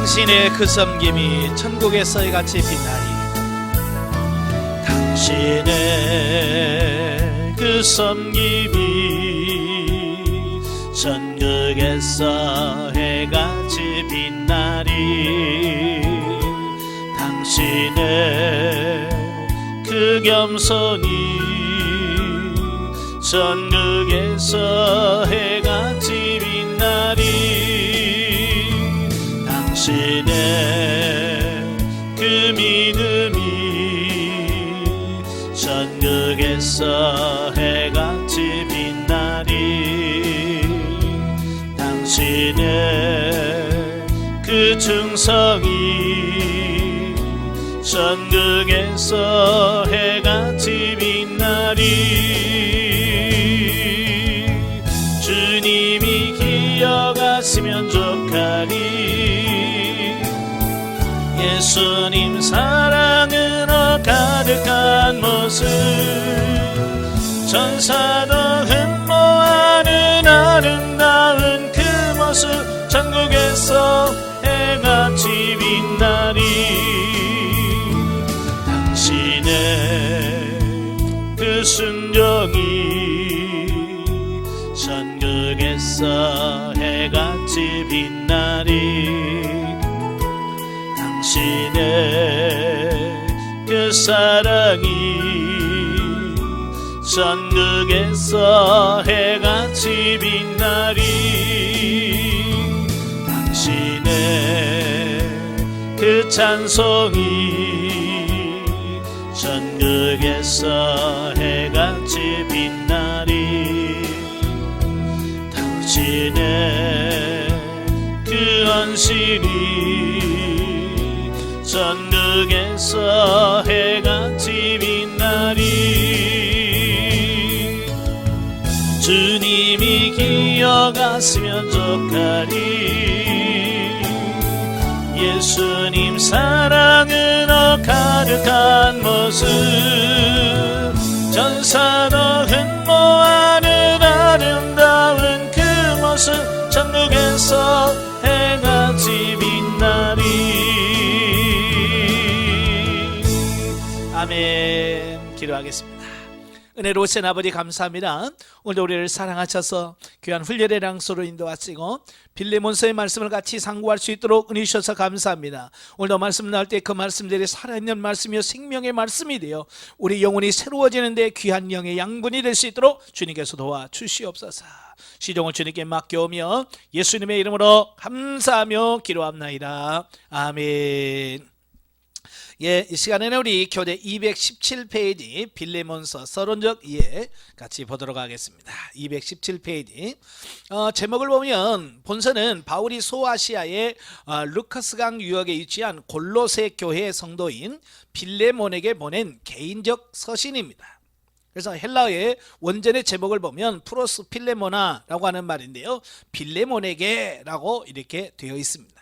당신의 그 섬김이 천국에서의 같이 빛나리. 당신의 그 섬김이 천국에서 해같이 빛나리. 당신의 그 겸손이 천국에서 해같이 빛나리. 당신의 그 믿음이 천국에서 해같이 빛나리. 당신의 그 충성이 천국에서 해같이 빛나리. 주님이 기억하시면 좋가리. 예수님 사랑으로 가득한 모습, 천사도 흠모하는 아름다운 그 모습, 천국에서 해같이 빛나리. 당신의 그 순종이 천국에서 해같이 빛나리. 당신의 그 사랑이 천국에서 해같이 빛나리. 당신의 그 찬송이 천국에서 해같이 빛나리. 당신의 그 헌신이 천국에서 해같이 빛나리. 주님이 기억하시면 좋가리. 예수님 사랑으로 가득한 모습, 천사도 흠모하는 아름다운 그 모습, 천국에서 해같이 빛나리. 아멘. 기도하겠습니다. 은혜로우신 아버지 감사합니다. 오늘 우리를 사랑하셔서 귀한 훈련의 장소로 인도하시고 빌레몬서의 말씀을 같이 상고할 수 있도록 은혜 주셔서 감사합니다. 오늘도 말씀 나올 때 그 말씀들이 살아있는 말씀이요 생명의 말씀이 되어 우리 영혼이 새로워지는 데 귀한 영의 양분이 될 수 있도록 주님께서 도와주시옵소서. 시종을 주님께 맡겨오며 예수님의 이름으로 감사하며 기도합나이다. 아멘. 예, 이 시간에는 우리 교재 217페이지 빌레몬서 서론적 이해 같이 보도록 하겠습니다. 217페이지 제목을 보면 본서는 바울이 소아시아의 루카스강 유역에 위치한 골로새 교회 성도인 빌레몬에게 보낸 개인적 서신입니다. 그래서 헬라어의 원전의 제목을 보면 프로스 필레모나라고 하는 말인데요, 빌레몬에게 라고 이렇게 되어 있습니다.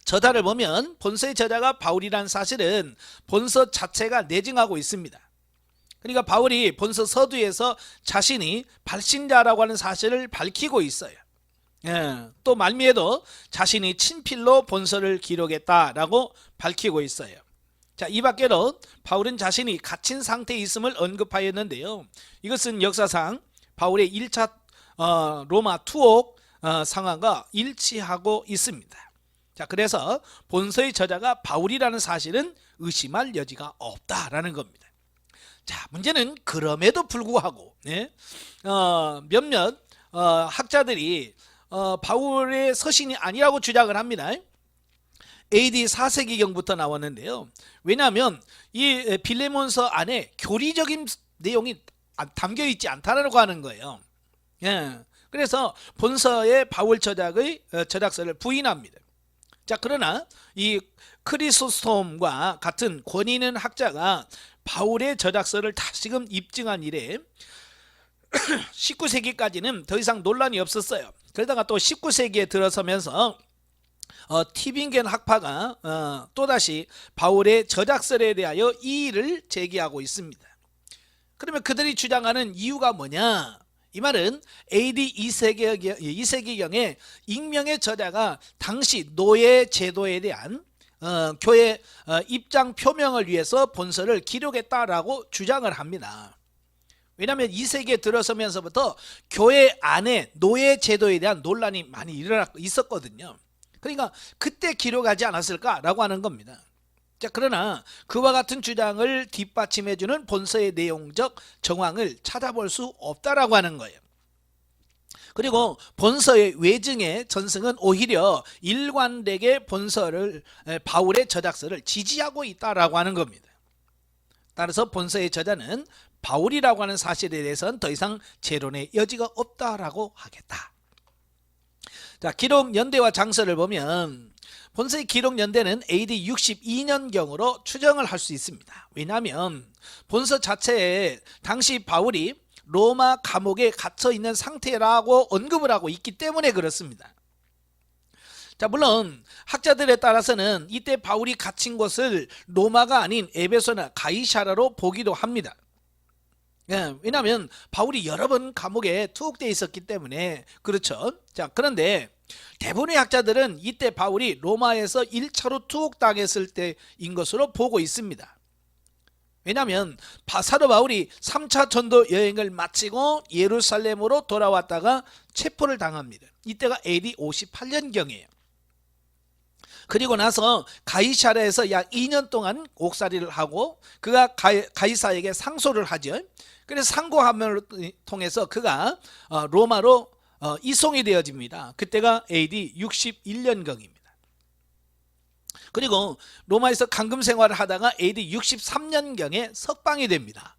저자를 보면 본서의 저자가 바울이라는 사실은 본서 자체가 내증하고 있습니다. 그러니까 바울이 본서 서두에서 자신이 발신자라고 하는 사실을 밝히고 있어요. 또 말미에도 자신이 친필로 본서를 기록했다라고 밝히고 있어요. 자, 이 밖에도 바울은 자신이 갇힌 상태에 있음을 언급하였는데요, 이것은 역사상 바울의 1차 로마 투옥 상황과 일치하고 있습니다. 자, 그래서 본서의 저자가 바울이라는 사실은 의심할 여지가 없다라는 겁니다. 자, 문제는 그럼에도 불구하고 몇몇 학자들이 바울의 서신이 아니라고 주장을 합니다. AD 4세기경부터 나왔는데요, 왜냐하면 이 빌레몬서 안에 교리적인 내용이 담겨 있지 않다라고 하는 거예요. 그래서 본서의 바울 저작의 저작서를 부인합니다. 자, 그러나 이 크리소스톰과 같은 권위 있는 학자가 바울의 저작서를 다시금 입증한 이래 19세기까지는 더 이상 논란이 없었어요. 그러다가 또 19세기에 들어서면서 티빙겐 학파가 또다시 바울의 저작서에 대하여 이의를 제기하고 있습니다. 그러면 그들이 주장하는 이유가 뭐냐? 이 말은 AD 2세기경에 익명의 저자가 당시 노예 제도에 대한 교회 입장 표명을 위해서 본서를 기록했다라고 주장을 합니다. 왜냐하면 2세기에 들어서면서부터 교회 안에 노예 제도에 대한 논란이 많이 있었거든요. 그러니까 그때 기록하지 않았을까라고 하는 겁니다. 자, 그러나 그와 같은 주장을 뒷받침해주는 본서의 내용적 정황을 찾아볼 수 없다라고 하는 거예요. 그리고 본서의 외증의 전승은 오히려 일관되게 본서를 바울의 저작서를 지지하고 있다라고 하는 겁니다. 따라서 본서의 저자는 바울이라고 하는 사실에 대해서는 더 이상 재론의 여지가 없다라고 하겠다. 자, 기록 연대와 장서를 보면 본서의 기록 연대는 AD 62년경으로 추정을 할 수 있습니다. 왜냐하면 본서 자체에 당시 바울이 로마 감옥에 갇혀 있는 상태라고 언급을 하고 있기 때문에 그렇습니다. 자, 물론 학자들에 따라서는 이때 바울이 갇힌 곳을 로마가 아닌 에베소나 가이사라로 보기도 합니다. 왜냐하면 바울이 여러 번 감옥에 투옥되어 있었기 때문에 그렇죠. 자, 그런데 대부분의 학자들은 이때 바울이 로마에서 1차로 투옥당했을 때인 것으로 보고 있습니다. 왜냐하면 사도 바울이 3차 전도 여행을 마치고 예루살렘으로 돌아왔다가 체포를 당합니다. 이때가 AD 58년경이에요. 그리고 나서 가이사랴에서 약 2년 동안 옥살이를 하고 그가 가이사에게 상소를 하죠. 그래서 상고함을 통해서 그가 로마로 이송이 되어집니다. 그때가 AD 61년경입니다. 그리고 로마에서 감금 생활을 하다가 AD 63년경에 석방이 됩니다.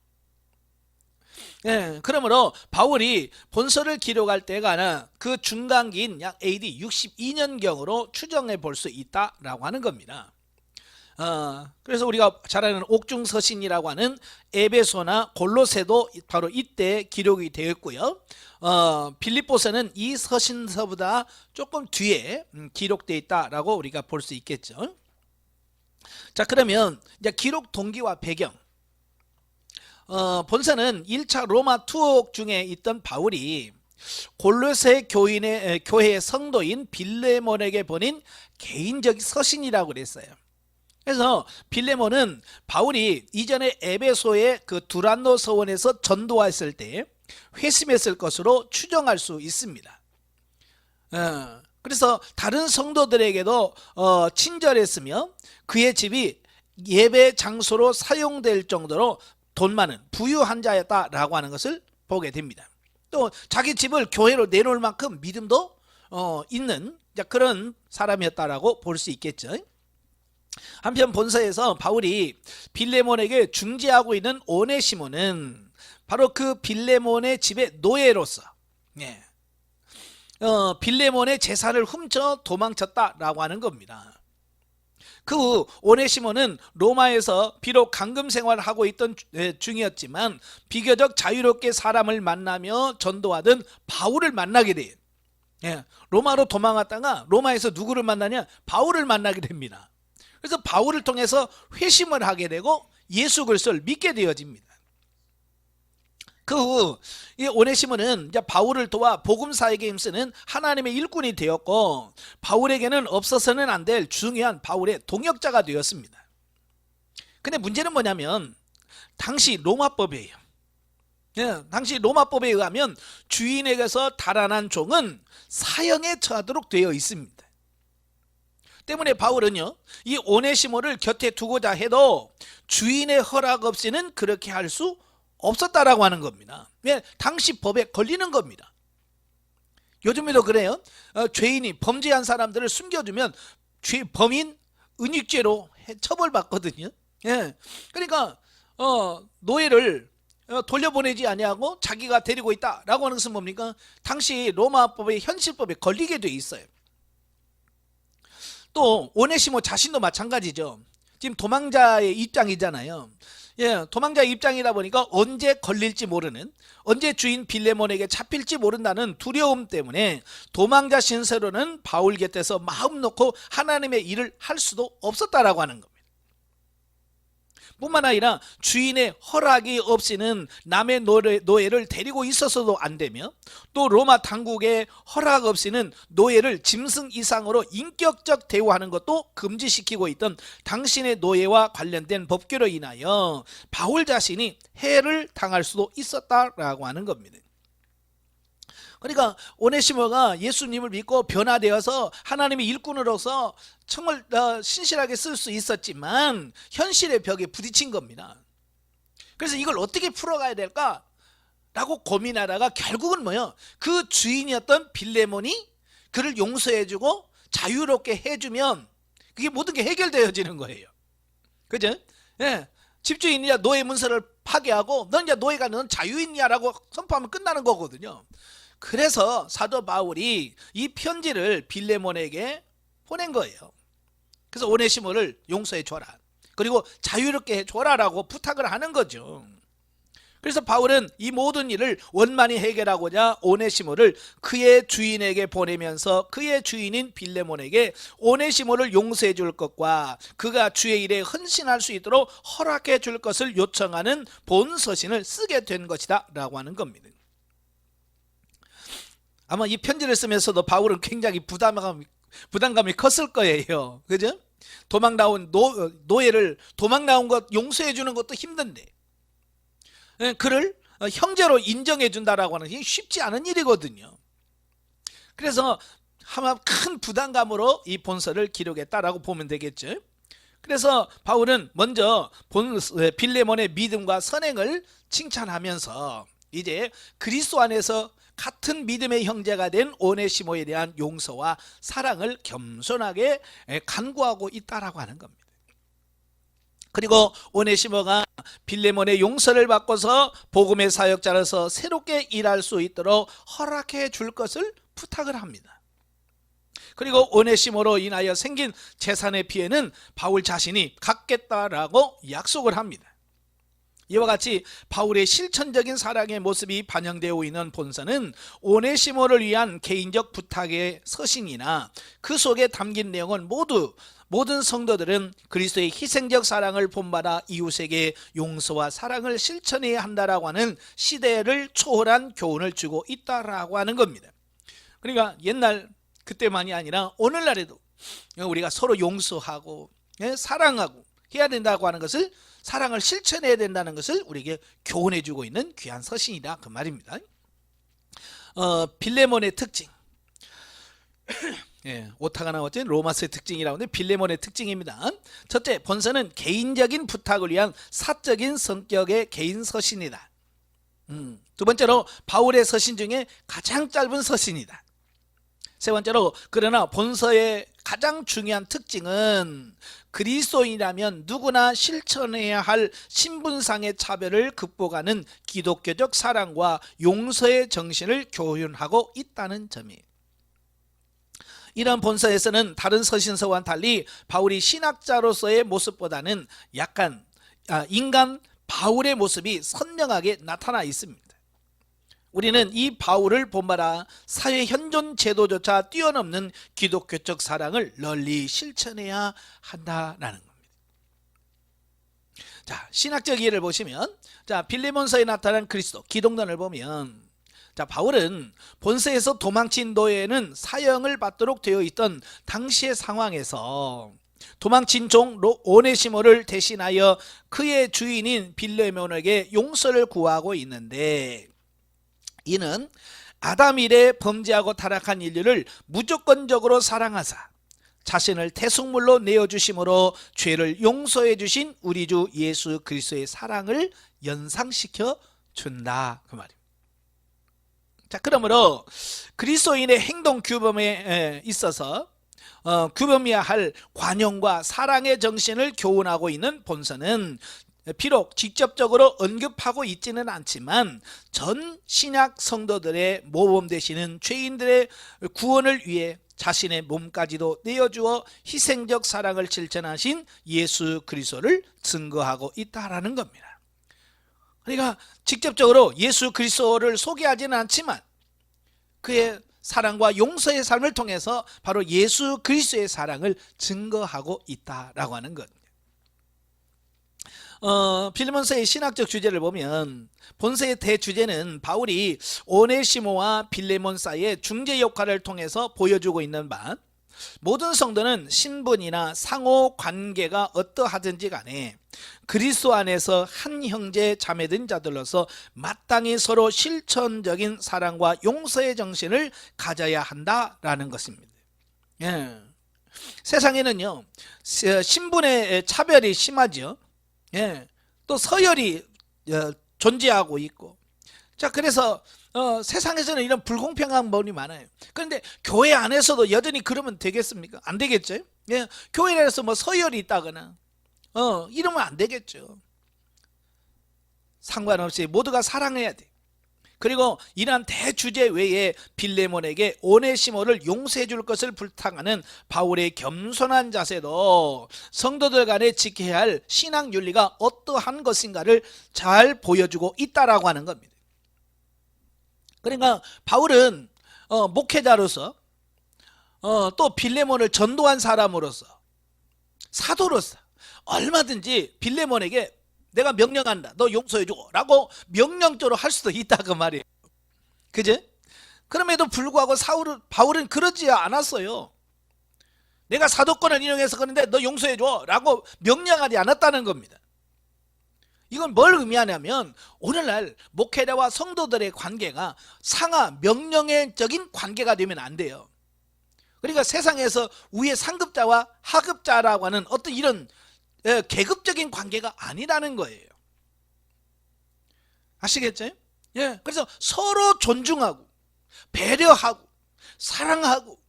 그러므로 바울이 본서를 기록할 때가 그 중간기인 약 AD 62년경으로 추정해 볼 수 있다라고 하는 겁니다. 그래서 우리가 잘 아는 옥중서신이라고 하는 에베소나 골로새도 바로 이때 기록이 되었고요. 빌립보서는 이 서신서보다 조금 뒤에 기록되어 있다라고 우리가 볼 수 있겠죠. 자, 그러면 이제 기록 동기와 배경. 본서는 1차 로마 투옥 중에 있던 바울이 골로새 교회의 성도인 빌레몬에게 보낸 개인적 서신이라고 그랬어요. 그래서 빌레몬은 바울이 이전에 에베소의 그 두란노 서원에서 전도했을 때 회심했을 것으로 추정할 수 있습니다. 그래서 다른 성도들에게도 친절했으며 그의 집이 예배 장소로 사용될 정도로 돈 많은 부유한 자였다라고 하는 것을 보게 됩니다. 또 자기 집을 교회로 내놓을 만큼 믿음도 있는 그런 사람이었다라고 볼 수 있겠죠. 한편 본서에서 바울이 빌레몬에게 중재하고 있는 오네시모는 바로 그 빌레몬의 집의 노예로서 빌레몬의 재산을 훔쳐 도망쳤다라고 하는 겁니다. 그 후 오네시모는 로마에서 비록 감금 생활을 하고 있던 중이었지만 비교적 자유롭게 사람을 만나며 전도하던 바울을 만나게 돼요. 로마로 도망갔다가 로마에서 누구를 만나냐? 바울을 만나게 됩니다. 그래서 바울을 통해서 회심을 하게 되고 예수 그리스도를 믿게 되어집니다. 그 후 이 오네시모는 이제 바울을 도와 복음사에게 힘쓰는 하나님의 일꾼이 되었고 바울에게는 없어서는 안 될 중요한 바울의 동역자가 되었습니다. 근데 문제는 뭐냐면 당시 로마법이에요. 당시 로마법에 의하면 주인에게서 달아난 종은 사형에 처하도록 되어 있습니다. 때문에 바울은요, 이 오네시모를 곁에 두고자 해도 주인의 허락 없이는 그렇게 할 수 없었다라고 하는 겁니다. 당시 법에 걸리는 겁니다. 요즘에도 그래요. 죄인이 범죄한 사람들을 숨겨주면 범인 은닉죄로 처벌받거든요. 그러니까 노예를 돌려보내지 아니하고 자기가 데리고 있다라고 하는 것은 뭡니까? 당시 로마법의 현실법에 걸리게 돼 있어요. 또 오네시모 자신도 마찬가지죠. 지금 도망자의 입장이잖아요. 도망자의 입장이다 보니까 언제 걸릴지 모르는, 언제 주인 빌레몬에게 잡힐지 모른다는 두려움 때문에 도망자 신세로는 바울 곁에서 마음 놓고 하나님의 일을 할 수도 없었다라고 하는 겁니다. 뿐만 아니라 주인의 허락이 없이는 남의 노예를 데리고 있어서도 안 되며, 또 로마 당국의 허락 없이는 노예를 짐승 이상으로 인격적 대우하는 것도 금지시키고 있던 당신의 노예와 관련된 법규로 인하여 바울 자신이 해를 당할 수도 있었다라고 하는 겁니다. 그러니까 오네시모가 예수님을 믿고 변화되어서 하나님의 일꾼으로서 정말 신실하게 쓸 수 있었지만 현실의 벽에 부딪힌 겁니다. 그래서 이걸 어떻게 풀어가야 될까? 라고 고민하다가 결국은 뭐예요? 그 주인이었던 빌레몬이 그를 용서해주고 자유롭게 해주면 그게 모든 게 해결되어지는 거예요. 그죠? 예. 집주인이야 노예 문서를 파괴하고 넌 이제 노예가 넌 자유인이야라고 선포하면 끝나는 거거든요. 그래서 사도 바울이 이 편지를 빌레몬에게 보낸 거예요. 그래서 오네시모를 용서해 줘라, 그리고 자유롭게 해줘라라고 부탁을 하는 거죠. 그래서 바울은 이 모든 일을 원만히 해결하고자 오네시모를 그의 주인에게 보내면서 그의 주인인 빌레몬에게 오네시모를 용서해 줄 것과 그가 주의 일에 헌신할 수 있도록 허락해 줄 것을 요청하는 본 서신을 쓰게 된 것이다 라고 하는 겁니다. 아마 이 편지를 쓰면서도 바울은 굉장히 부담감이 컸을 거예요. 그죠? 도망 나온 노예를 도망 나온 것 용서해 주는 것도 힘든데 그를 형제로 인정해 준다라고 하는 게 쉽지 않은 일이거든요. 그래서 아마 큰 부담감으로 이 본서를 기록했다라고 보면 되겠죠. 그래서 바울은 먼저 빌레몬의 믿음과 선행을 칭찬하면서 이제 그리스도 안에서 같은 믿음의 형제가 된 오네시모에 대한 용서와 사랑을 겸손하게 간구하고 있다라고 하는 겁니다. 그리고 오네시모가 빌레몬의 용서를 받고서 복음의 사역자로서 새롭게 일할 수 있도록 허락해 줄 것을 부탁을 합니다. 그리고 오네시모로 인하여 생긴 재산의 피해는 바울 자신이 갖겠다라고 약속을 합니다. 이와 같이 바울의 실천적인 사랑의 모습이 반영되어 있는 본서는 오네시모를 위한 개인적 부탁의 서신이나 그 속에 담긴 내용은 모든 성도들은 그리스도의 희생적 사랑을 본받아 이웃에게 용서와 사랑을 실천해야 한다라고 하는 시대를 초월한 교훈을 주고 있다라고 하는 겁니다. 그러니까 옛날 그때만이 아니라 오늘날에도 우리가 서로 용서하고 사랑하고 해야 된다고 하는 것을, 사랑을 실천해야 된다는 것을 우리에게 교훈해 주고 있는 귀한 서신이다 그 말입니다. 빌레몬의 특징, 오타가 나왔죠. 로마서의 특징이라고 하는데 빌레몬의 특징입니다. 첫째, 본서는 개인적인 부탁을 위한 사적인 성격의 개인 서신이다. 두 번째로 바울의 서신 중에 가장 짧은 서신이다. 세 번째로, 그러나 본서의 가장 중요한 특징은 그리스도인이라면 누구나 실천해야 할 신분상의 차별을 극복하는 기독교적 사랑과 용서의 정신을 교훈하고 있다는 점이에요. 이런 본서에서는 다른 서신서와는 달리 바울이 신학자로서의 모습보다는 약간 인간 바울의 모습이 선명하게 나타나 있습니다. 우리는 이 바울을 본받아 사회 현존 제도조차 뛰어넘는 기독교적 사랑을 널리 실천해야 한다라는 겁니다. 자, 신학적 이해를 보시면, 자, 빌레몬서에 나타난 그리스도 기독론을 보면, 자, 바울은 본서에서 도망친 노예는 사형을 받도록 되어 있던 당시의 상황에서 도망친 종 오네시모를 대신하여 그의 주인인 빌레몬에게 용서를 구하고 있는데, 이는 아담 이래 범죄하고 타락한 인류를 무조건적으로 사랑하사 자신을 대속물로 내어주심으로 죄를 용서해 주신 우리 주 예수 그리스도의 사랑을 연상시켜 준다 그 말입니다. 자, 그러므로 그리스도인의 행동 규범에 있어서 규범해야 할 관용과 사랑의 정신을 교훈하고 있는 본서는 비록 직접적으로 언급하고 있지는 않지만 전 신약 성도들의 모범 되시는 죄인들의 구원을 위해 자신의 몸까지도 내어주어 희생적 사랑을 실천하신 예수 그리스도를 증거하고 있다라는 겁니다. 그러니까 직접적으로 예수 그리스도를 소개하지는 않지만 그의 사랑과 용서의 삶을 통해서 바로 예수 그리스도의 사랑을 증거하고 있다라고 하는 것. 빌레몬서의 신학적 주제를 보면 본서의 대주제는 바울이 오네시모와 빌레몬 사이의 중재 역할을 통해서 보여주고 있는 바, 모든 성도는 신분이나 상호 관계가 어떠하든지 간에 그리스도 안에서 한 형제 자매된 자들로서 마땅히 서로 실천적인 사랑과 용서의 정신을 가져야 한다라는 것입니다. 예. 세상에는요, 신분의 차별이 심하죠. 예. 또 서열이 존재하고 있고, 자, 그래서 세상에서는 이런 불공평한 부분이 많아요. 그런데 교회 안에서도 여전히 그러면 되겠습니까? 안 되겠죠. 예. 교회 안에서 뭐 서열이 있다거나 이러면 안 되겠죠. 상관없이 모두가 사랑해야 돼. 그리고 이러한 대주제 외에 빌레몬에게 오네시모를 용서해 줄 것을 부탁하는 바울의 겸손한 자세도 성도들 간에 지켜야 할 신앙 윤리가 어떠한 것인가를 잘 보여주고 있다라고 하는 겁니다. 그러니까 바울은 목회자로서 또 빌레몬을 전도한 사람으로서 사도로서 얼마든지 빌레몬에게 내가 명령한다, 너 용서해줘 라고 명령적으로 할 수도 있다 그 말이에요. 그죠? 그럼에도 불구하고 바울은 그러지 않았어요. 내가 사도권을 인용해서 그런데 너 용서해줘 라고 명령하지 않았다는 겁니다. 이건 뭘 의미하냐면 오늘날 목회자와 성도들의 관계가 상하 명령적인 관계가 되면 안 돼요. 그러니까 세상에서 위에 상급자와 하급자라고 하는 어떤 이런 계급적인 관계가 아니라는 거예요. 아시겠죠? 예. 그래서 서로 존중하고 배려하고 사랑하고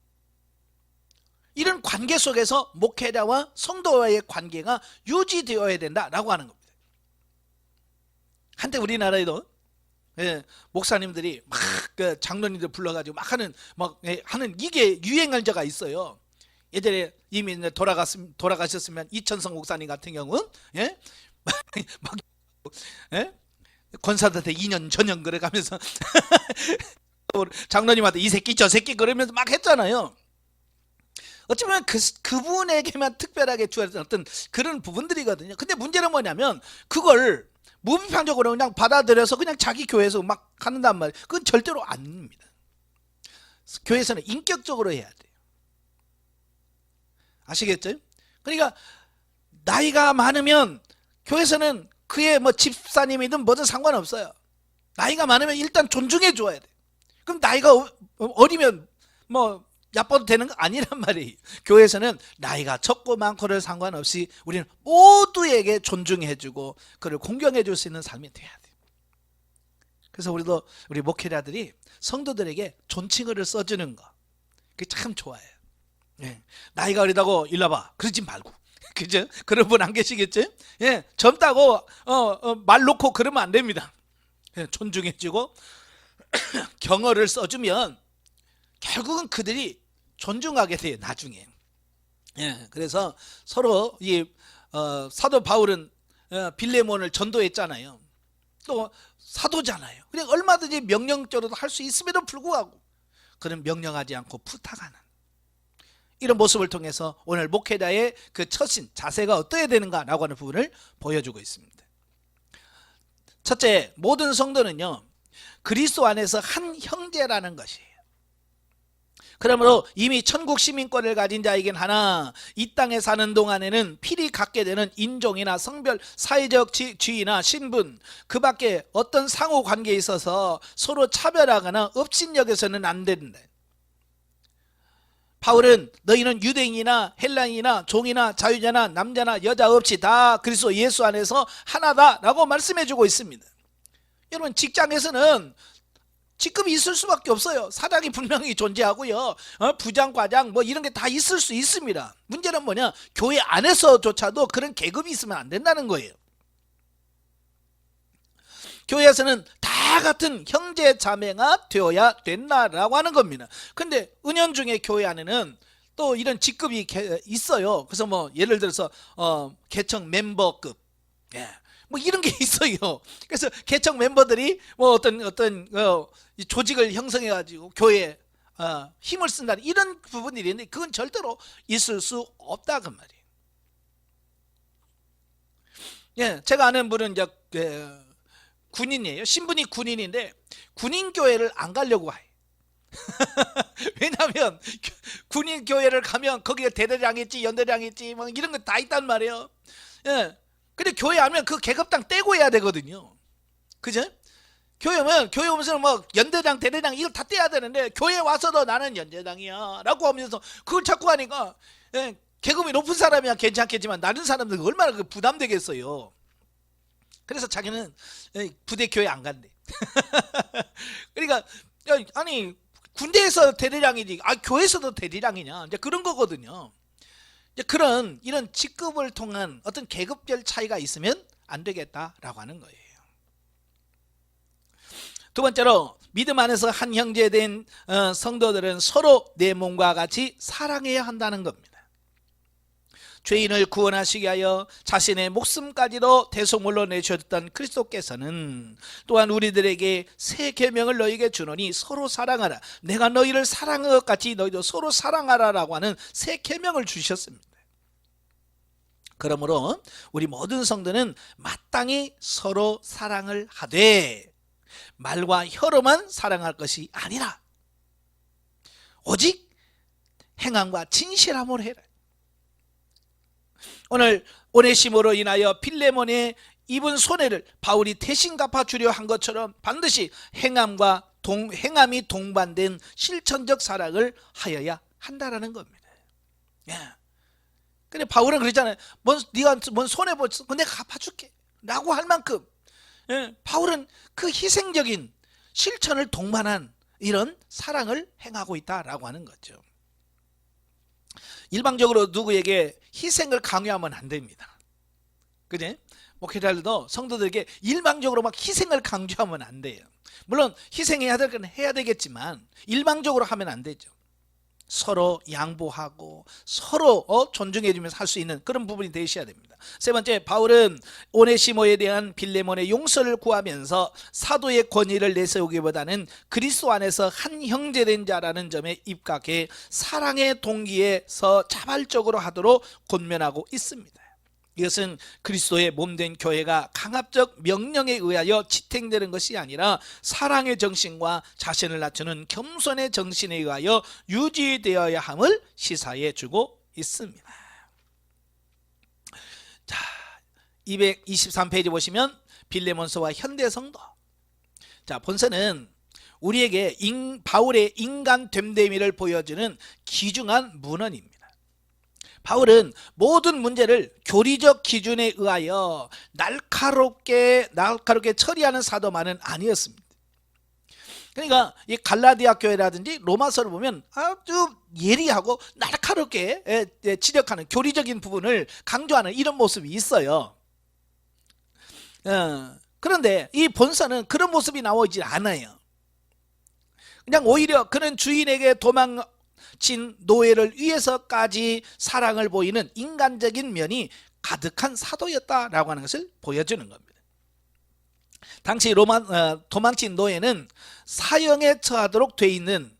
이런 관계 속에서 목회자와 성도와의 관계가 유지되어야 된다라고 하는 겁니다. 한때 우리나라에도 목사님들이 막 그 장로님들 불러가지고 막 하는 이게 유행한 적가 있어요. 예전에 이미 돌아가셨으면 이천성 목사님 같은 경우는 막 권사들한테 2년 전형 그래가면서 장로님한테 이 새끼 저 새끼 그러면서 막 했잖아요. 어쩌면 그분에게만 특별하게 주어진 어떤 그런 부분들이거든요. 근데 문제는 뭐냐면 그걸 무비판적으로 그냥 받아들여서 그냥 자기 교회에서 막 하는단 말이에요. 그건 절대로 아닙니다. 교회에서는 인격적으로 해야 돼요. 아시겠죠? 그러니까 나이가 많으면 교회에서는 그의 뭐 집사님이든 뭐든 상관없어요. 나이가 많으면 일단 존중해 줘야 돼. 그럼 나이가 어리면 뭐 얕봐도 되는 거 아니란 말이에요. 교회에서는 나이가 적고 많고를 상관없이 우리는 모두에게 존중해 주고 그를 공경해 줄 수 있는 삶이 돼야 돼요. 그래서 우리 목회자들이 성도들에게 존칭어를 써주는 거 그게 참 좋아요. 예. 나이가 어리다고 일로 와봐 그러지 말고 그죠? 그런 분 안 계시겠죠? 예. 젊다고 말 놓고 그러면 안 됩니다. 예. 존중해주고 경어를 써주면 결국은 그들이 존중하게 돼요 나중에. 예. 그래서 서로 이 사도 바울은 빌레몬을 전도했잖아요. 또 사도잖아요. 그냥 얼마든지 명령적으로도 할 수 있음에도 불구하고 그는 명령하지 않고 부탁하는 이런 모습을 통해서 오늘 목회자의 그 처신 자세가 어떠해야 되는가라고 하는 부분을 보여주고 있습니다. 첫째, 모든 성도는요 그리스도 안에서 한 형제라는 것이에요. 그러므로 이미 천국 시민권을 가진 자이긴 하나 이 땅에 사는 동안에는 필히 갖게 되는 인종이나 성별, 사회적 지위나 신분 그 밖에 어떤 상호관계에 있어서 서로 차별하거나 업신여겨서는 안 된다. 바울은 너희는 유대인이나 헬라인이나 종이나 자유자나 남자나 여자 없이 다 그리스도 예수 안에서 하나다라고 말씀해 주고 있습니다. 여러분 직장에서는 직급이 있을 수밖에 없어요. 사장이 분명히 존재하고요. 부장, 과장 뭐 이런 게 다 있을 수 있습니다. 문제는 뭐냐? 교회 안에서조차도 그런 계급이 있으면 안 된다는 거예요. 교회에서는 다 같은 형제 자매가 되어야 된다라고 하는 겁니다. 근데 은연중에 교회 안에는 또 이런 직급이 있어요. 그래서 뭐 예를 들어서 개척 멤버급 뭐 이런 게 있어요. 그래서 개척 멤버들이 뭐 어떤 조직을 형성해 가지고 교회에 힘을 쓴다는 이런 부분들이 있는데 그건 절대로 있을 수 없다 그 말이에요. 예, 제가 아는 분은 이제 군인이에요. 신분이 군인인데 군인 교회를 안 가려고 와요. 왜냐하면 군인 교회를 가면 거기에 대대장 있지, 연대장 있지, 뭐 이런 거 다 있단 말이에요. 예. 근데 교회 하면 그 계급당 떼고 해야 되거든요. 그죠? 교회 오면서 뭐 연대장, 대대장 이걸 다 떼야 되는데 교회 와서도 나는 연대장이야 라고 하면서 그걸 자꾸 하니까 예, 계급이 높은 사람이야 괜찮겠지만 낮은 사람들 얼마나 그 부담되겠어요. 그래서 자기는 부대 교회 안 간대. 그러니까 아니 군대에서 대대장이지 교회에서도 대대장이냐 이제 그런 거거든요. 이제 이런 직급을 통한 어떤 계급별 차이가 있으면 안 되겠다라고 하는 거예요. 두 번째로 믿음 안에서 한 형제 된 성도들은 서로 내 몸과 같이 사랑해야 한다는 겁니다. 죄인을 구원하시기 위하여 자신의 목숨까지도 대속물로 내주셨던 그리스도께서는 또한 우리들에게 새 계명을 너희에게 주노니 서로 사랑하라. 내가 너희를 사랑한 것 같이 너희도 서로 사랑하라라고 하는 새 계명을 주셨습니다. 그러므로 우리 모든 성도는 마땅히 서로 사랑을 하되 말과 혀로만 사랑할 것이 아니라 오직 행함과 진실함으로 해라. 오늘 오네시모로 인하여 빌레몬의 입은 손해를 바울이 대신 갚아주려 한 것처럼 반드시 행함이 동반된 실천적 사랑을 하여야 한다라는 겁니다. 예. 근데 바울은 그랬잖아요. 네가 뭔 손해 보았어? 내가 갚아줄게 라고 할 만큼 바울은 그 희생적인 실천을 동반한 이런 사랑을 행하고 있다라고 하는 거죠. 일방적으로 누구에게 희생을 강요하면 안 됩니다. 그지? 목회자들도 성도들에게 일방적으로 막 희생을 강조하면 안 돼요. 물론 희생해야 될 건 해야 되겠지만 일방적으로 하면 안 되죠. 서로 양보하고 서로 존중해주면서 할 수 있는 그런 부분이 되셔야 됩니다. 세 번째, 바울은 오네시모에 대한 빌레몬의 용서를 구하면서 사도의 권위를 내세우기보다는 그리스도 안에서 한 형제된 자라는 점에 입각해 사랑의 동기에서 자발적으로 하도록 권면하고 있습니다. 이것은 그리스도의 몸된 교회가 강압적 명령에 의하여 지탱되는 것이 아니라 사랑의 정신과 자신을 낮추는 겸손의 정신에 의하여 유지되어야 함을 시사해 주고 있습니다. 자, 223페이지 보시면 빌레몬서와 현대성도. 자, 본서는 우리에게 바울의 인간 됨됨이를 보여주는 귀중한 문헌입니다. 바울은 모든 문제를 교리적 기준에 의하여 날카롭게 처리하는 사도만은 아니었습니다. 그러니까 이 갈라디아 교회라든지 로마서를 보면 아주 예리하고 날카롭게 지적하는 교리적인 부분을 강조하는 이런 모습이 있어요. 그런데 이 본서는 그런 모습이 나오지 않아요. 그냥 오히려 그는 주인에게 도망친 노예를 위해서까지 사랑을 보이는 인간적인 면이 가득한 사도였다라고 하는 것을 보여주는 겁니다. 당시 도망친 노예는 사형에 처하도록 돼 있는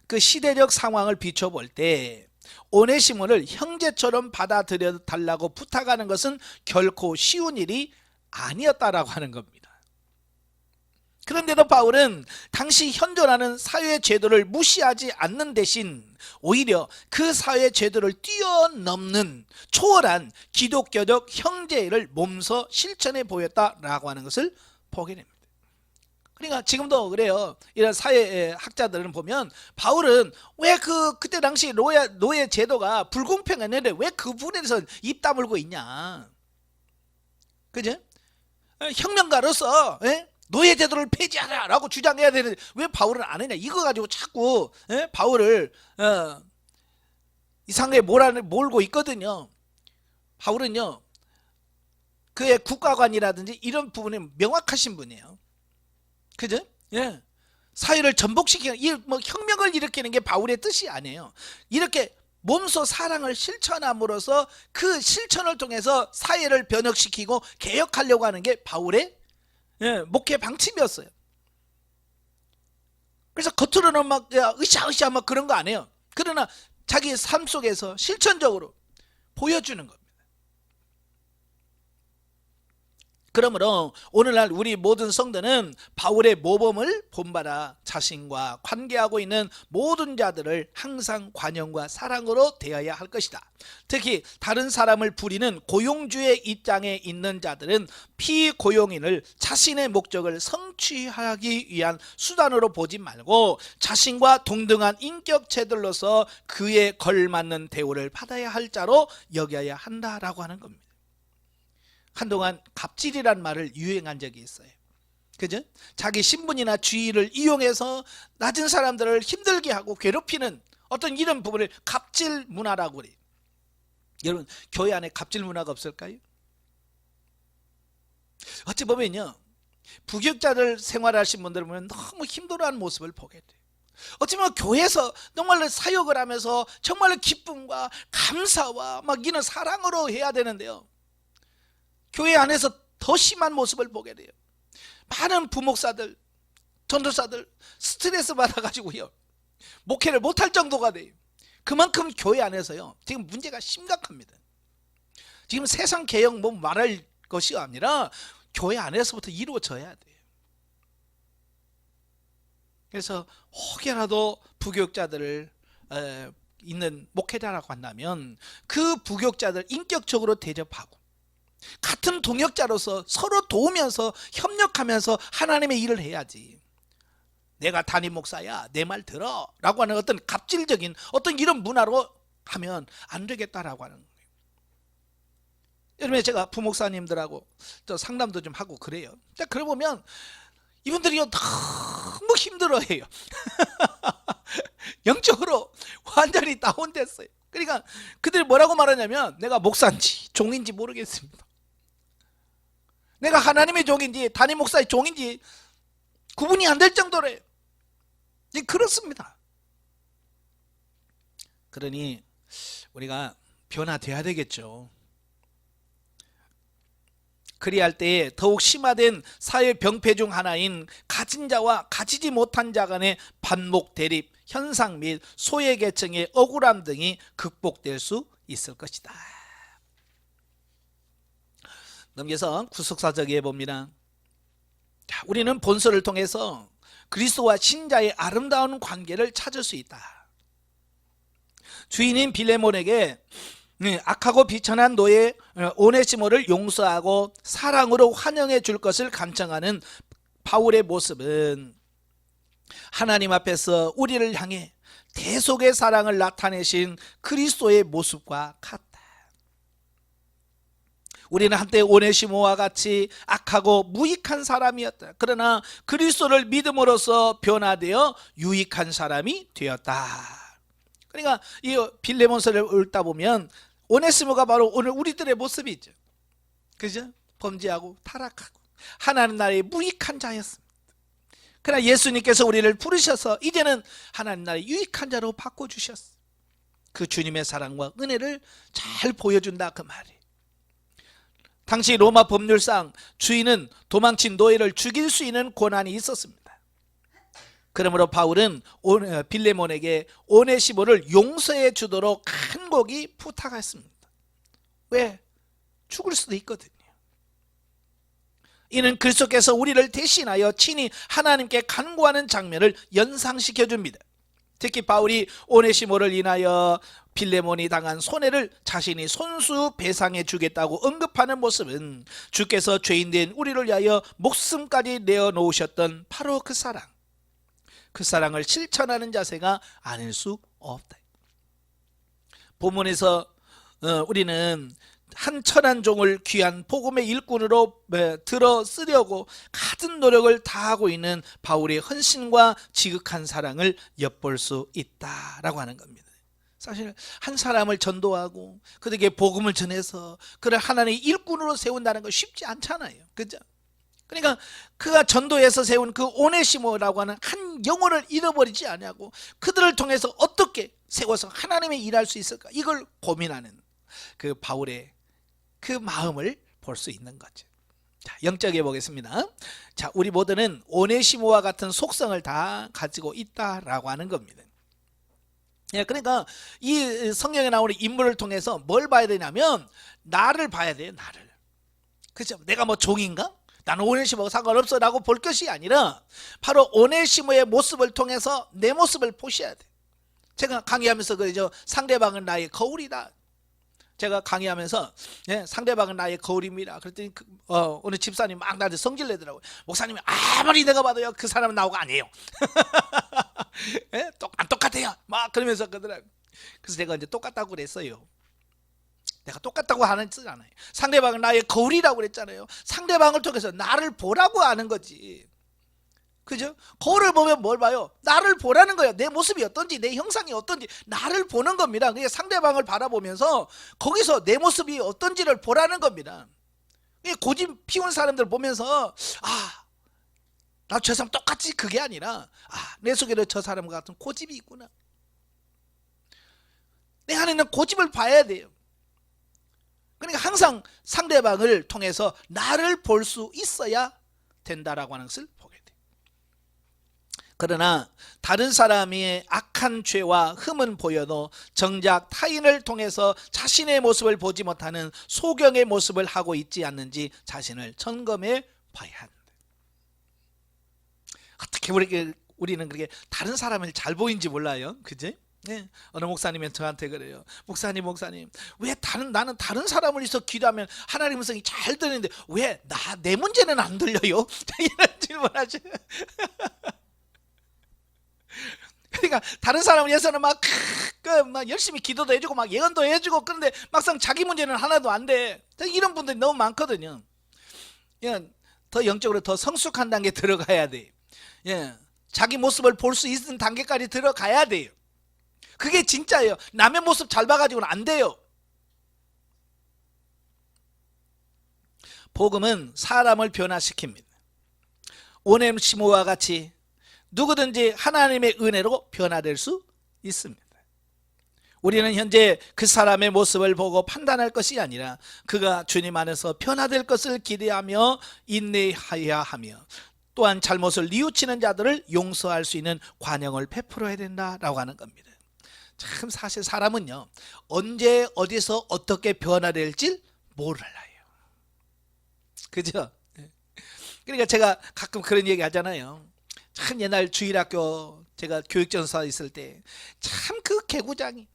그 시대적 상황을 비춰볼 때 오네시모를 형제처럼 받아들여 달라고 부탁하는 것은 결코 쉬운 일이 아니었다라고 하는 겁니다. 그런데도 바울은 당시 현존하는 사회 제도를 무시하지 않는 대신 오히려 그 사회 제도를 뛰어넘는 초월한 기독교적 형제를 몸소 실천해 보였다라고 하는 것을 보게 됩니다. 그러니까 지금도 그래요. 이런 사회학자들은 보면 바울은 왜 그때 당시 노예 제도가 불공평했는데 왜 그 부분에서 입 다물고 있냐. 그죠? 혁명가로서 노예 제도를 폐지하라라고 주장해야 되는데 왜 바울은 안 했냐. 이거 가지고 자꾸 바울을 이상하게 몰고 있거든요. 바울은요. 그의 국가관이라든지 이런 부분이 명확하신 분이에요. 그죠? 예. 사회를 전복시키는 혁명을 일으키는 게 바울의 뜻이 아니에요. 이렇게 몸소 사랑을 실천함으로써 그 실천을 통해서 사회를 변혁시키고 개혁하려고 하는 게 바울의 목회 방침이었어요. 그래서 겉으로는 막 으쌰으쌰 막 그런 거 안 해요. 그러나 자기 삶 속에서 실천적으로 보여주는 겁니다. 그러므로 오늘날 우리 모든 성도는 바울의 모범을 본받아 자신과 관계하고 있는 모든 자들을 항상 관용과 사랑으로 대해야 할 것이다. 특히 다른 사람을 부리는 고용주의 입장에 있는 자들은 피고용인을 자신의 목적을 성취하기 위한 수단으로 보지 말고 자신과 동등한 인격체들로서 그에 걸맞는 대우를 받아야 할 자로 여겨야 한다라고 하는 겁니다. 한동안 갑질이란 말을 유행한 적이 있어요. 그죠? 자기 신분이나 지위를 이용해서 낮은 사람들을 힘들게 하고 괴롭히는 어떤 이런 부분을 갑질 문화라고 그래요. 여러분, 교회 안에 갑질 문화가 없을까요? 어찌 보면요, 부교육자들 생활하신 분들 보면 너무 힘들어하는 모습을 보게 돼요. 어찌 보면 교회에서 정말로 사역을 하면서 정말로 기쁨과 감사와 막 이런 사랑으로 해야 되는데요, 교회 안에서 더 심한 모습을 보게 돼요. 많은 부목사들, 전도사들 스트레스 받아가지고요, 목회를 못할 정도가 돼요. 그만큼 교회 안에서요, 지금 문제가 심각합니다. 지금 세상 개혁 뭐 말할 것이 아니라 교회 안에서부터 이루어져야 돼요. 그래서 혹여라도 부교육자들을 있는 목회자라고 한다면 그 부교육자들 인격적으로 대접하고 같은 동역자로서 서로 도우면서 협력하면서 하나님의 일을 해야지. 내가 담임 목사야, 내 말 들어 라고 하는 어떤 갑질적인 어떤 이런 문화로 하면 안 되겠다라고 하는 거예요. 여러분, 제가 부목사님들하고 또 상담도 좀 하고 그래요. 그러고 보면 이분들이 너무 힘들어해요. 영적으로 완전히 다운됐어요. 그러니까 그들이 뭐라고 말하냐면, 내가 목사인지 종인지 모르겠습니다. 내가 하나님의 종인지 담임 목사의 종인지 구분이 안 될 정도래요. 그렇습니다. 그러니 우리가 변화돼야 되겠죠. 그리할 때에 더욱 심화된 사회 병폐 중 하나인 가진 자와 가지지 못한 자 간의 반목 대립 현상 및 소외계층의 억울함 등이 극복될 수 있을 것이다. 넘겨서 구속사적에 봅니다. 우리는 본서를 통해서 그리스도와 신자의 아름다운 관계를 찾을 수 있다. 주인인 빌레몬에게 악하고 비천한 노예 오네시모를 용서하고 사랑으로 환영해 줄 것을 간청하는 바울의 모습은 하나님 앞에서 우리를 향해 대속의 사랑을 나타내신 그리스도의 모습과 같다. 우리는 한때 오네시모와 같이 악하고 무익한 사람이었다. 그러나 그리스도를 믿음으로써 변화되어 유익한 사람이 되었다. 그러니까 이 빌레몬서를 읽다 보면 오네시모가 바로 오늘 우리들의 모습이죠. 그죠? 범죄하고 타락하고 하나님 나라의 무익한 자였습니다. 그러나 예수님께서 우리를 부르셔서 이제는 하나님 나라의 유익한 자로 바꿔주셨어요. 그 주님의 사랑과 은혜를 잘 보여준다, 그 말이에요. 당시 로마 법률상 주인은 도망친 노예를 죽일 수 있는 권한이 있었습니다. 그러므로 바울은 빌레몬에게 오네시모를 용서해 주도록 간곡히 부탁했습니다. 왜? 죽을 수도 있거든요. 이는 그리스도께서 우리를 대신하여 친히 하나님께 간구하는 장면을 연상시켜 줍니다. 특히 바울이 오네시모를 인하여 빌레몬이 당한 손해를 자신이 손수 배상해 주겠다고 언급하는 모습은 주께서 죄인된 우리를 위하여 목숨까지 내어놓으셨던 바로 그 사랑을 실천하는 자세가 아닐 수 없다. 본문에서 우리는 한 천한 종을 귀한 복음의 일꾼으로 들어 쓰려고 가진 노력을 다하고 있는 바울의 헌신과 지극한 사랑을 엿볼 수 있다라고 하는 겁니다. 사실 한 사람을 전도하고 그에게 복음을 전해서 그를 하나님의 일꾼으로 세운다는 거 쉽지 않잖아요. 그죠? 그러니까 그가 전도해서 세운 그 오네시모라고 하는 한 영혼을 잃어버리지 않냐고, 그들을 통해서 어떻게 세워서 하나님의 일할 수 있을까, 이걸 고민하는 그 바울의 그 마음을 볼 수 있는 거죠. 자, 영적에 보겠습니다. 자, 우리 모두는 오네시모와 같은 속성을 다 가지고 있다라고 하는 겁니다. 예, 그러니까 이 성경에 나오는 인물을 통해서 뭘 봐야 되냐면 나를 봐야 돼요. 나를. 그죠? 내가 뭐 종인가? 나는 오네시모하고 상관없어 라고 볼 것이 아니라 바로 오네시모의 모습을 통해서 내 모습을 보셔야 돼. 제가 강의하면서 그러죠. 상대방은 나의 거울이다. 제가 강의하면서 상대방은 나의 거울입니다. 그랬더니 어느 집사님 막 나한테 성질 내더라고요. 목사님이 아무리 내가 봐도요 그 사람은 나하고 아니에요. 안 똑같아요. 막 그러면서 그러더라고요. 그래서 제가 이제 똑같다고 그랬어요. 내가 똑같다고 하는 뜻 않아요. 상대방은 나의 거울이라고 그랬잖아요. 상대방을 통해서 나를 보라고 하는 거지. 그죠? 거울을 보면 뭘 봐요? 나를 보라는 거예요. 내 모습이 어떤지, 내 형상이 어떤지 나를 보는 겁니다. 그게 상대방을 바라보면서 거기서 내 모습이 어떤지를 보라는 겁니다. 고집 피운 사람들 보면서 나 저 사람 똑같지 그게 아니라 내 속에도 저 사람 같은 고집이 있구나. 내 안에는 고집을 봐야 돼요. 그러니까 항상 상대방을 통해서 나를 볼 수 있어야 된다라고 하는 것을 보게 돼요. 그러나 다른 사람의 악한 죄와 흠은 보여도 정작 타인을 통해서 자신의 모습을 보지 못하는 소경의 모습을 하고 있지 않는지 자신을 점검해 봐야 한다. 어떻게 우리는 그렇게 다른 사람을 잘 보이는지 몰라요. 그지? 네. 어느 목사님은 저한테 그래요. 목사님 왜 나는 다른 사람을 위해서 기도하면 하나님 음성이 잘 들리는데 왜 내 문제는 안 들려요? 이런 질문하죠. 그러니까 다른 사람을 위해서는 막 열심히 기도도 해주고 막 예언도 해주고 그런데 막상 자기 문제는 하나도 안 돼. 이런 분들이 너무 많거든요. 더 영적으로 더 성숙한 단계에 들어가야 돼요. 자기 모습을 볼 수 있는 단계까지 들어가야 돼요. 그게 진짜예요. 남의 모습 잘 봐가지고는 안 돼요. 복음은 사람을 변화시킵니다. 오네시모와 같이 누구든지 하나님의 은혜로 변화될 수 있습니다. 우리는 현재 그 사람의 모습을 보고 판단할 것이 아니라 그가 주님 안에서 변화될 것을 기대하며 인내해야 하며 또한 잘못을 뉘우치는 자들을 용서할 수 있는 관용을 베풀어야 된다라고 하는 겁니다. 참 사실 사람은요 언제 어디서 어떻게 변화될지 몰라요. 그죠? 그러니까 제가 가끔 그런 얘기 하잖아요. 참 옛날 주일학교 제가 교육전사 있을 때 참 그 개구장이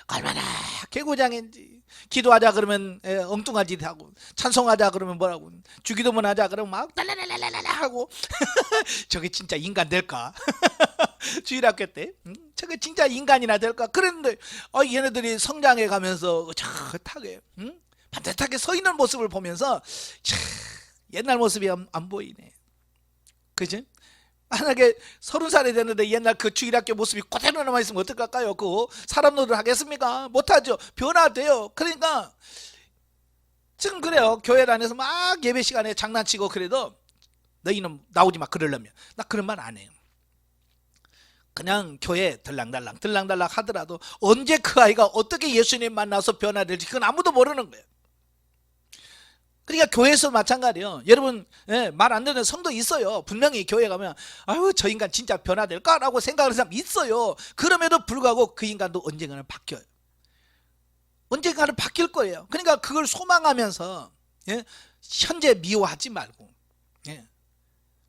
얼마나 개구장인지 기도하자 그러면 엉뚱한 짓 하고 찬송하자 그러면 뭐라고 주기도문 하자 그러면 막 달라달라달라 하고 저게 진짜 인간 될까? 주일학교 때 저게 진짜 인간이나 될까? 그랬는데 얘네들이 성장해 가면서 끗하게 반듯하게 서 있는 모습을 보면서 옛날 모습이 안 보이네. 그지? 만약에 30살이 됐는데 옛날 그 주일학교 모습이 그대로 남아있으면 어떡할까요? 그거 사람 노릇 하겠습니까? 못하죠. 변화돼요. 그러니까 지금 그래요. 교회 다녀서 막 예배 시간에 장난치고 그래도 너희는 나오지 마 그러려면 나 그런 말 안 해요. 그냥 교회 들랑달랑 하더라도 언제 그 아이가 어떻게 예수님 만나서 변화될지 그건 아무도 모르는 거예요. 그러니까 교회에서 마찬가지예요. 여러분 말 안 듣는 성도 있어요. 분명히 교회 가면 아유 저 인간 진짜 변화될까라고 생각하는 사람 있어요. 그럼에도 불구하고 그 인간도 언젠가는 바뀌어요. 언젠가는 바뀔 거예요. 그러니까 그걸 소망하면서 현재 미워하지 말고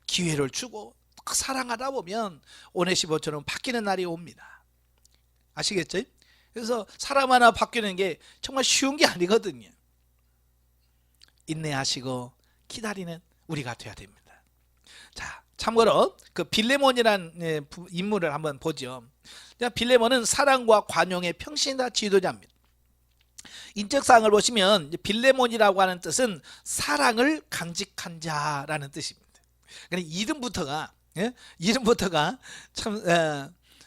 기회를 주고 사랑하다 보면 오네시모처럼 바뀌는 날이 옵니다. 아시겠죠? 그래서 사람 하나 바뀌는 게 정말 쉬운 게 아니거든요. 인내하시고 기다리는 우리가 되어야 됩니다. 자, 참고로 그 빌레몬이라는 인물을 한번 보죠. 빌레몬은 사랑과 관용의 평신다 지도자입니다. 인적사항을 보시면 빌레몬이라고 하는 뜻은 사랑을 간직한 자라는 뜻입니다. 그러니까 이름부터가 참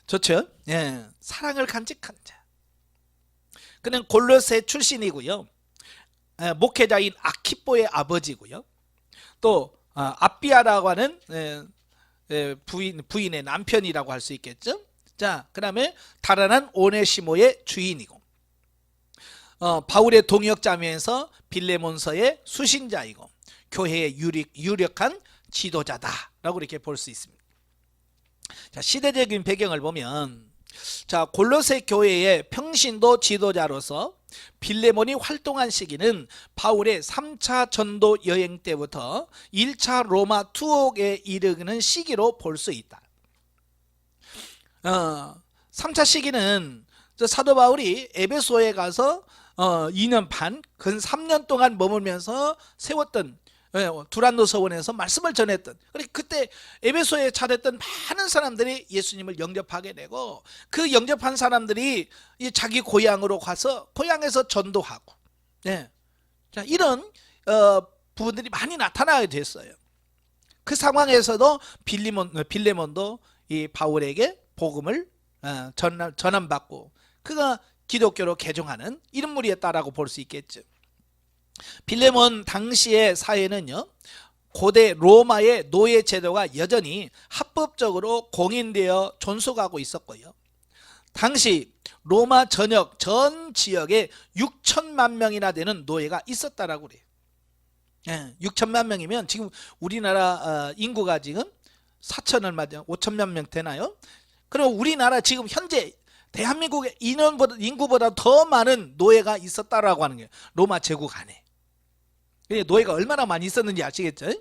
좋죠. 사랑을 간직한 자. 그는 골로새 출신이고요. 목회자인 아키뽀의 아버지고요. 또 아비아라고 하는 부인의 남편이라고 할 수 있겠죠. 자, 그다음에 달아난 오네시모의 주인이고 바울의 동역자면서 빌레몬서의 수신자이고 교회의 유력한 지도자다라고 이렇게 볼 수 있습니다. 자, 시대적인 배경을 보면 자 골로새 교회의 평신도 지도자로서 빌레몬이 활동한 시기는 바울의 3차 전도 여행 때부터 1차 로마 투옥에 이르는 시기로 볼 수 있다. 3차 시기는 사도 바울이 에베소에 가서 2년 반, 근 3년 동안 머물면서 세웠던 두란노 서원에서 말씀을 전했던, 그때 에베소에 찾았던 많은 사람들이 예수님을 영접하게 되고, 그 영접한 사람들이 자기 고향으로 가서 고향에서 전도하고, 자, 이런 부분들이 많이 나타나게 됐어요. 그 상황에서도 빌레몬도 이 바울에게 복음을 전함받고 그가 기독교로 개종하는 이런 무리였다라고 볼 수 있겠죠. 빌레몬 당시의 사회는요, 고대 로마의 노예 제도가 여전히 합법적으로 공인되어 존속하고 있었고요, 당시 로마 전역 전 지역에 6천만 명이나 되는 노예가 있었다라고 그래요. 6천만 명이면 지금 우리나라 인구가 지금 4천 얼마, 5천만 명 되나요? 그럼 우리나라 지금 현재 대한민국의 인구보다 더 많은 노예가 있었다라고 하는 거예요. 로마 제국 안에. 노예가 얼마나 많이 있었는지 아시겠죠?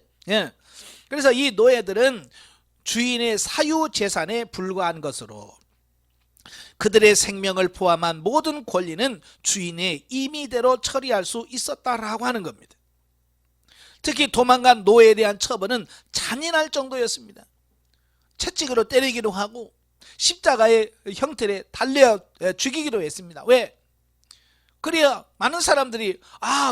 그래서 이 노예들은 주인의 사유 재산에 불과한 것으로 그들의 생명을 포함한 모든 권리는 주인의 임의대로 처리할 수 있었다라고 하는 겁니다. 특히 도망간 노예에 대한 처벌은 잔인할 정도였습니다. 채찍으로 때리기도 하고 십자가의 형태를 달려 죽이기도 했습니다. 왜? 그래야 많은 사람들이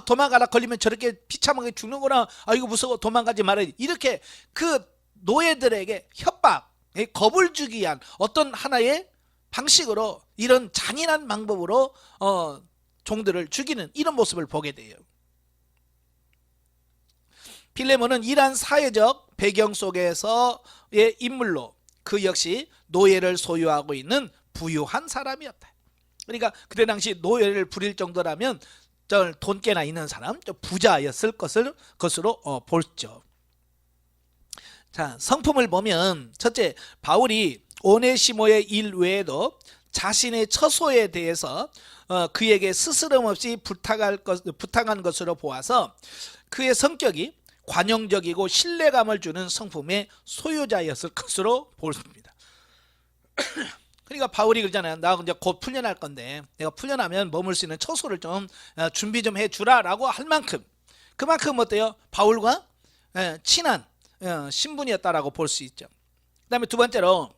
도망가라, 걸리면 저렇게 비참하게 죽는구나, 이거 무서워, 도망가지 말아야지, 이렇게 그 노예들에게 협박, 겁을 주기 위한 어떤 하나의 방식으로, 이런 잔인한 방법으로 종들을 죽이는 이런 모습을 보게 돼요. 빌레몬은 이러한 사회적 배경 속에서의 인물로 그 역시 노예를 소유하고 있는 부유한 사람이었다. 그러니까 그때 당시 노예를 부릴 정도라면 돈 꽤나 있는 사람, 부자였을 것으로 보죠. 자, 성품을 보면 첫째, 바울이 오네시모의 일 외에도 자신의 처소에 대해서 그에게 스스럼 없이 부탁한 것으로 보아서 그의 성격이 관용적이고 신뢰감을 주는 성품의 소유자였을 것으로 보입니다. 그러니까 바울이 그러잖아요. 나 이제 곧 풀려날 건데 내가 풀려나면 머물 수 있는 처소를 좀 준비 좀 해주라라고 할 만큼, 그만큼 어때요? 바울과 친한 신분이었다라고 볼 수 있죠. 그 다음에 두 번째로,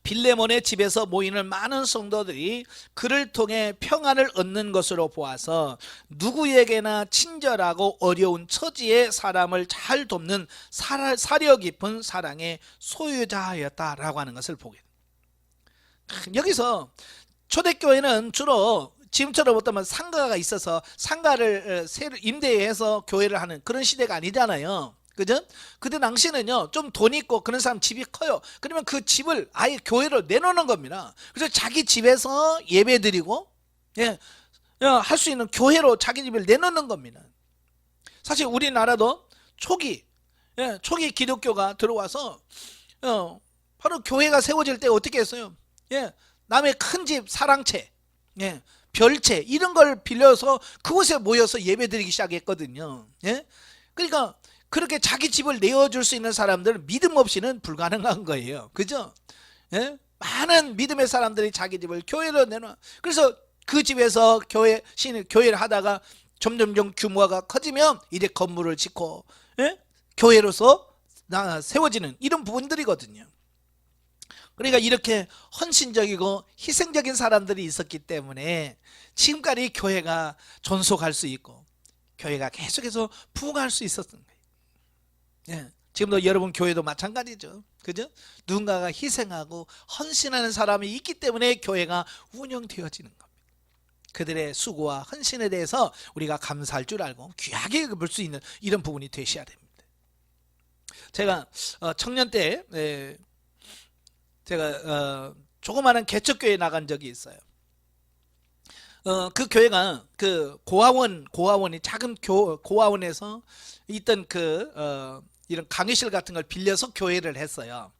빌레몬의 집에서 모이는 많은 성도들이 그를 통해 평안을 얻는 것으로 보아서 누구에게나 친절하고 어려운 처지의 사람을 잘 돕는 사려 깊은 사랑의 소유자였다라고 하는 것을 보게 됩니다. 여기서 초대교회는 주로 지금처럼 어떤 상가가 있어서 상가를 임대해서 교회를 하는 그런 시대가 아니잖아요. 그죠? 그때 당시는요, 좀 돈 있고 그런 사람 집이 커요. 그러면 그 집을 아예 교회로 내놓는 겁니다. 그래서 자기 집에서 예배 드리고, 할 수 있는 교회로 자기 집을 내놓는 겁니다. 사실 우리나라도 초기 기독교가 들어와서, 바로 교회가 세워질 때 어떻게 했어요? 남의 큰 집 사랑채, 별채, 이런 걸 빌려서 그곳에 모여서 예배 드리기 시작했거든요. 그러니까 그렇게 자기 집을 내어줄 수 있는 사람들은 믿음 없이는 불가능한 거예요. 그죠? 많은 믿음의 사람들이 자기 집을 교회로 내놔. 그래서 그 집에서 교회를 하다가 점점 규모가 커지면 이제 건물을 짓고, 교회로서 세워지는 이런 부분들이거든요. 그러니까 이렇게 헌신적이고 희생적인 사람들이 있었기 때문에 지금까지 교회가 존속할 수 있고 교회가 계속해서 부흥할 수 있었던 거예요. 지금도 여러분 교회도 마찬가지죠. 그죠? 누군가가 희생하고 헌신하는 사람이 있기 때문에 교회가 운영되어지는 겁니다. 그들의 수고와 헌신에 대해서 우리가 감사할 줄 알고 귀하게 볼 수 있는 이런 부분이 되셔야 됩니다. 제가 청년 때 제가 조그마한 개척교회에 나간 적이 있어요. 그 교회가 그 고아원이 작은 고아원에서 있던 이런 강의실 같은 걸 빌려서 교회를 했어요.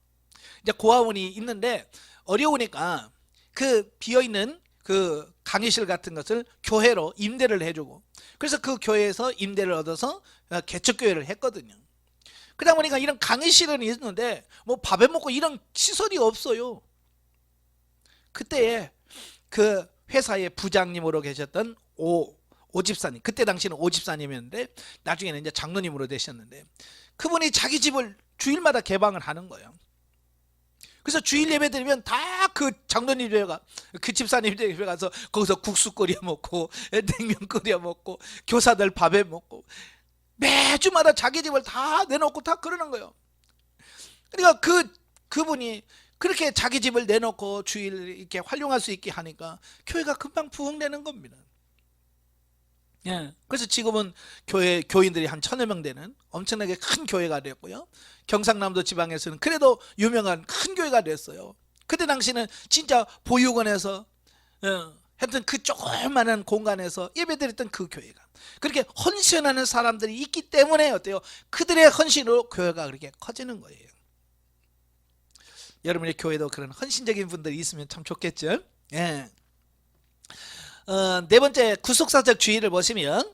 이제 고아원이 있는데 어려우니까 그 비어있는 그 강의실 같은 것을 교회로 임대를 해주고, 그래서 그 교회에서 임대를 얻어서 개척교회를 했거든요. 그러다 보니까 이런 강의실은 있는데 뭐 밥에 먹고 이런 시설이 없어요. 그때에 그 회사의 부장님으로 계셨던 오 집사님, 그때 당시는 오 집사님이었는데 나중에는 이제 장로님으로 되셨는데, 그분이 자기 집을 주일마다 개방을 하는 거예요. 그래서 주일 예배 드리면 다 그 장로님 집에 그 집사님 집에 가서 거기서 국수 끓여 먹고 냉면 끓여 먹고 교사들 밥에 먹고 매주마다 자기 집을 다 내놓고 다 그러는 거예요. 그러니까 그분이 그렇게 자기 집을 내놓고 주일 이렇게 활용할 수 있게 하니까 교회가 금방 부흥되는 겁니다. 예. 그래서 지금은 교인들이 한 1000여 명 되는 엄청나게 큰 교회가 됐고요. 경상남도 지방에서는 그래도 유명한 큰 교회가 됐어요. 그때 당시는 진짜 보육원에서 하여튼 그 조그마한 공간에서 예배드렸던 그 교회가 그렇게 헌신하는 사람들이 있기 때문에 어때요? 그들의 헌신으로 교회가 그렇게 커지는 거예요. 여러분의 교회도 그런 헌신적인 분들이 있으면 참 좋겠죠. 예. 네 번째, 구속사적 주의를 보시면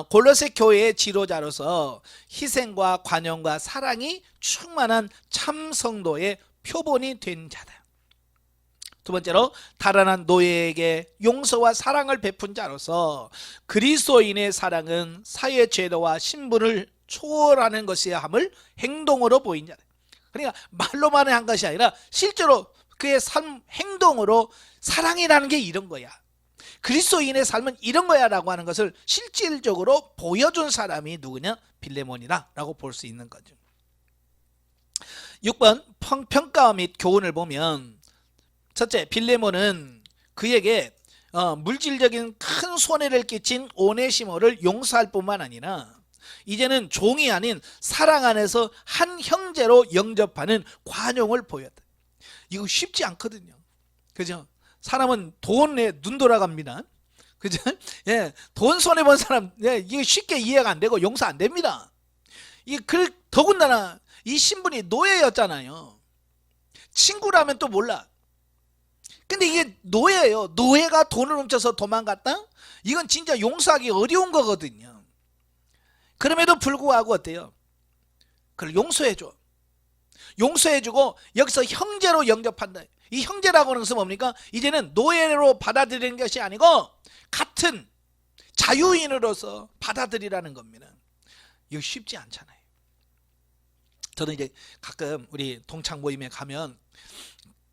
골로새 교회의 지도자로서 희생과 관용과 사랑이 충만한 참 성도의 표본이 된 자다. 두 번째로, 달아난 노예에게 용서와 사랑을 베푼 자로서 그리스도인의 사랑은 사회 제도와 신분을 초월하는 것이야 함을 행동으로 보인 자다. 그러니까 말로만 한 것이 아니라 실제로 그의 삶 행동으로 사랑이라는 게 이런 거야, 그리스도인의 삶은 이런 거야 라고 하는 것을 실질적으로 보여준 사람이 누구냐? 빌레몬이다 라고 볼 수 있는 거죠. 6번, 평가 및 교훈을 보면, 첫째, 빌레몬은 그에게 물질적인 큰 손해를 끼친 오네시모를 용서할 뿐만 아니라 이제는 종이 아닌 사랑 안에서 한 형제로 영접하는 관용을 보였다. 이거 쉽지 않거든요. 그죠? 사람은 돈에 눈 돌아갑니다. 그죠? 예, 돈 손해본 사람, 예, 이게 쉽게 이해가 안 되고 용서 안 됩니다. 더군다나 이 신분이 노예였잖아요. 친구라면 또 몰라. 근데 이게 노예예요. 노예가 돈을 훔쳐서 도망갔다? 이건 진짜 용서하기 어려운 거거든요. 그럼에도 불구하고 어때요? 그걸 용서해줘. 용서해주고 여기서 형제로 영접한다. 이 형제라고 하는 것은 뭡니까? 이제는 노예로 받아들이는 것이 아니고 같은 자유인으로서 받아들이라는 겁니다. 이거 쉽지 않잖아요. 저는 이제 가끔 우리 동창 모임에 가면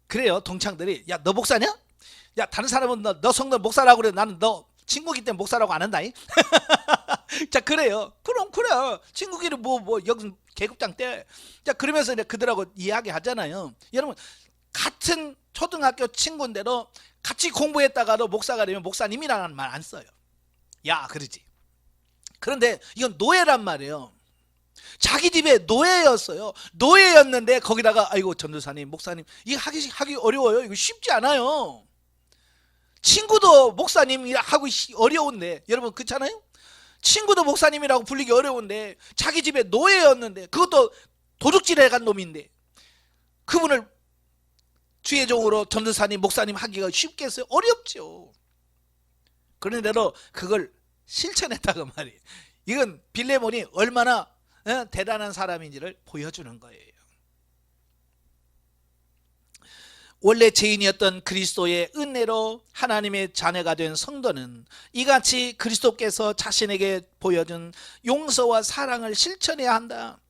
그래요. 동창들이, 야, 너 목사냐? 야, 다른 사람은 너 성도 목사라고 그래. 나는 너 친구기 때문에 목사라고 안 한다잉. 자, 그래요. 그럼 그래. 친구끼리 여기 계급장 때. 자, 그러면서 이제 그들하고 이야기 하잖아요. 여러분, 같은 초등학교 친구인데도 같이 공부했다가도 목사가 되면 목사님이라는 말 안 써요. 야, 그러지. 그런데 이건 노예란 말이에요. 자기 집에 노예였어요. 노예였는데 거기다가 아이고 전도사님, 목사님, 이거 하기 어려워요. 이거 쉽지 않아요. 친구도 목사님 하고 어려운데, 여러분 그렇잖아요? 친구도 목사님이라고 불리기 어려운데 자기 집에 노예였는데, 그것도 도둑질해 간 놈인데 그분을 주의 종으로 전도사님, 목사님 하기가 쉽겠어요? 어렵죠. 그런데도 그걸 실천했다고 말이에요. 이건 빌레몬이 얼마나 대단한 사람인지를 보여주는 거예요. 원래 죄인이었던 그리스도의 은혜로 하나님의 자녀가 된 성도는 이같이 그리스도께서 자신에게 보여준 용서와 사랑을 실천해야 한다.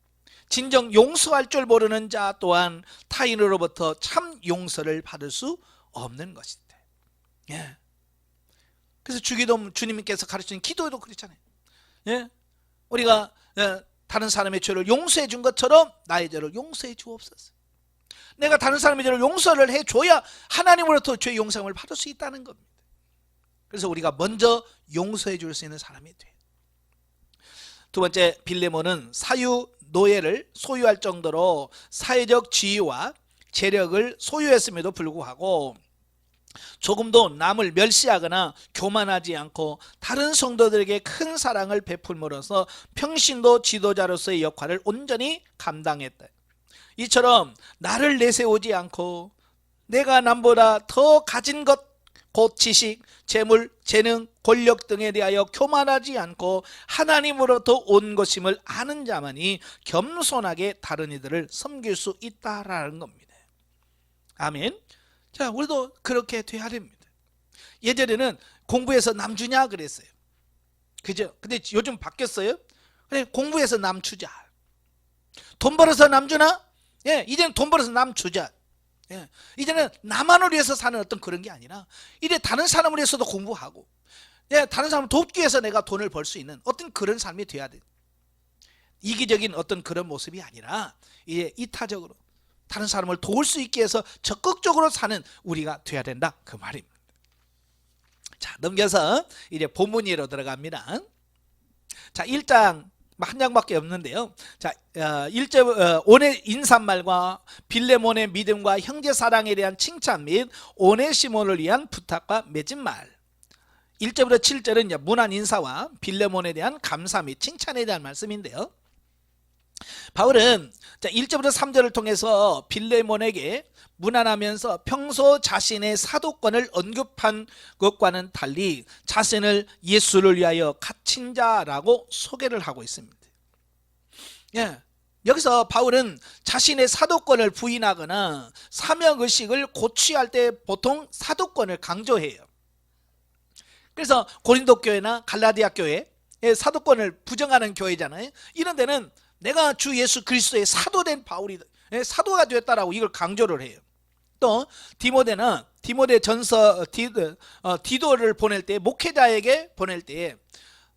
진정 용서할 줄 모르는 자 또한 타인으로부터 참 용서를 받을 수 없는 것인데. 예. 그래서 주님께서 가르치는 기도에도 그렇잖아요. 예. 우리가 다른 사람의 죄를 용서해 준 것처럼 나의 죄를 용서해 주옵소서. 내가 다른 사람의 죄를 용서를 해줘야 하나님으로부터 죄 용서를 받을 수 있다는 겁니다. 그래서 우리가 먼저 용서해 줄 수 있는 사람이 돼요. 두 번째, 빌레몬은 사유 노예를 소유할 정도로 사회적 지위와 재력을 소유했음에도 불구하고 조금도 남을 멸시하거나 교만하지 않고 다른 성도들에게 큰 사랑을 베풀므로써 평신도 지도자로서의 역할을 온전히 감당했다. 이처럼 나를 내세우지 않고 내가 남보다 더 가진 것, 곧 지식, 재물, 재능, 권력 등에 대하여 교만하지 않고 하나님으로부터 온 것임을 아는 자만이 겸손하게 다른 이들을 섬길 수 있다라는 겁니다. 아멘. 자, 우리도 그렇게 돼야 됩니다. 예전에는 공부해서 남 주냐 그랬어요. 그죠? 근데 요즘 바뀌었어요. 그래, 공부해서 남 주자. 돈 벌어서 남 주나? 예, 이제는 돈 벌어서 남 주자. 예, 이제는 나만을 위해서 사는 어떤 그런 게 아니라 이제 다른 사람을 위해서도 공부하고, 예, 다른 사람을 돕기 위해서 내가 돈을 벌 수 있는 어떤 그런 삶이 돼야 돼. 이기적인 어떤 그런 모습이 아니라 이제 이타적으로 다른 사람을 도울 수 있게 해서 적극적으로 사는 우리가 돼야 된다, 그 말입니다. 자, 넘겨서 이제 본문으로 들어갑니다. 자, 1장 한 장밖에 없는데요. 자, 1절 온의 인사말과 빌레몬의 믿음과 형제 사랑에 대한 칭찬 및 오네시몬을 위한 부탁과 맺은 말. 1절부터 7절은 이제 문안 인사와 빌레몬에 대한 감사 및 칭찬에 대한 말씀인데요. 바울은 1절부터 3절을 통해서 빌레몬에게 문안하면서 평소 자신의 사도권을 언급한 것과는 달리 자신을 예수를 위하여 갇힌 자라고 소개를 하고 있습니다. 예, 여기서 바울은 자신의 사도권을 부인하거나 사명의식을 고취할 때 보통 사도권을 강조해요. 그래서 고린도 교회나 갈라디아 교회, 사도권을 부정하는 교회잖아요. 이런 데는 내가 주 예수 그리스도의 사도된 바울이다, 사도가 되었다라고 이걸 강조를 해요. 또 디모데 전서 디도를 보낼 때, 목회자에게 보낼 때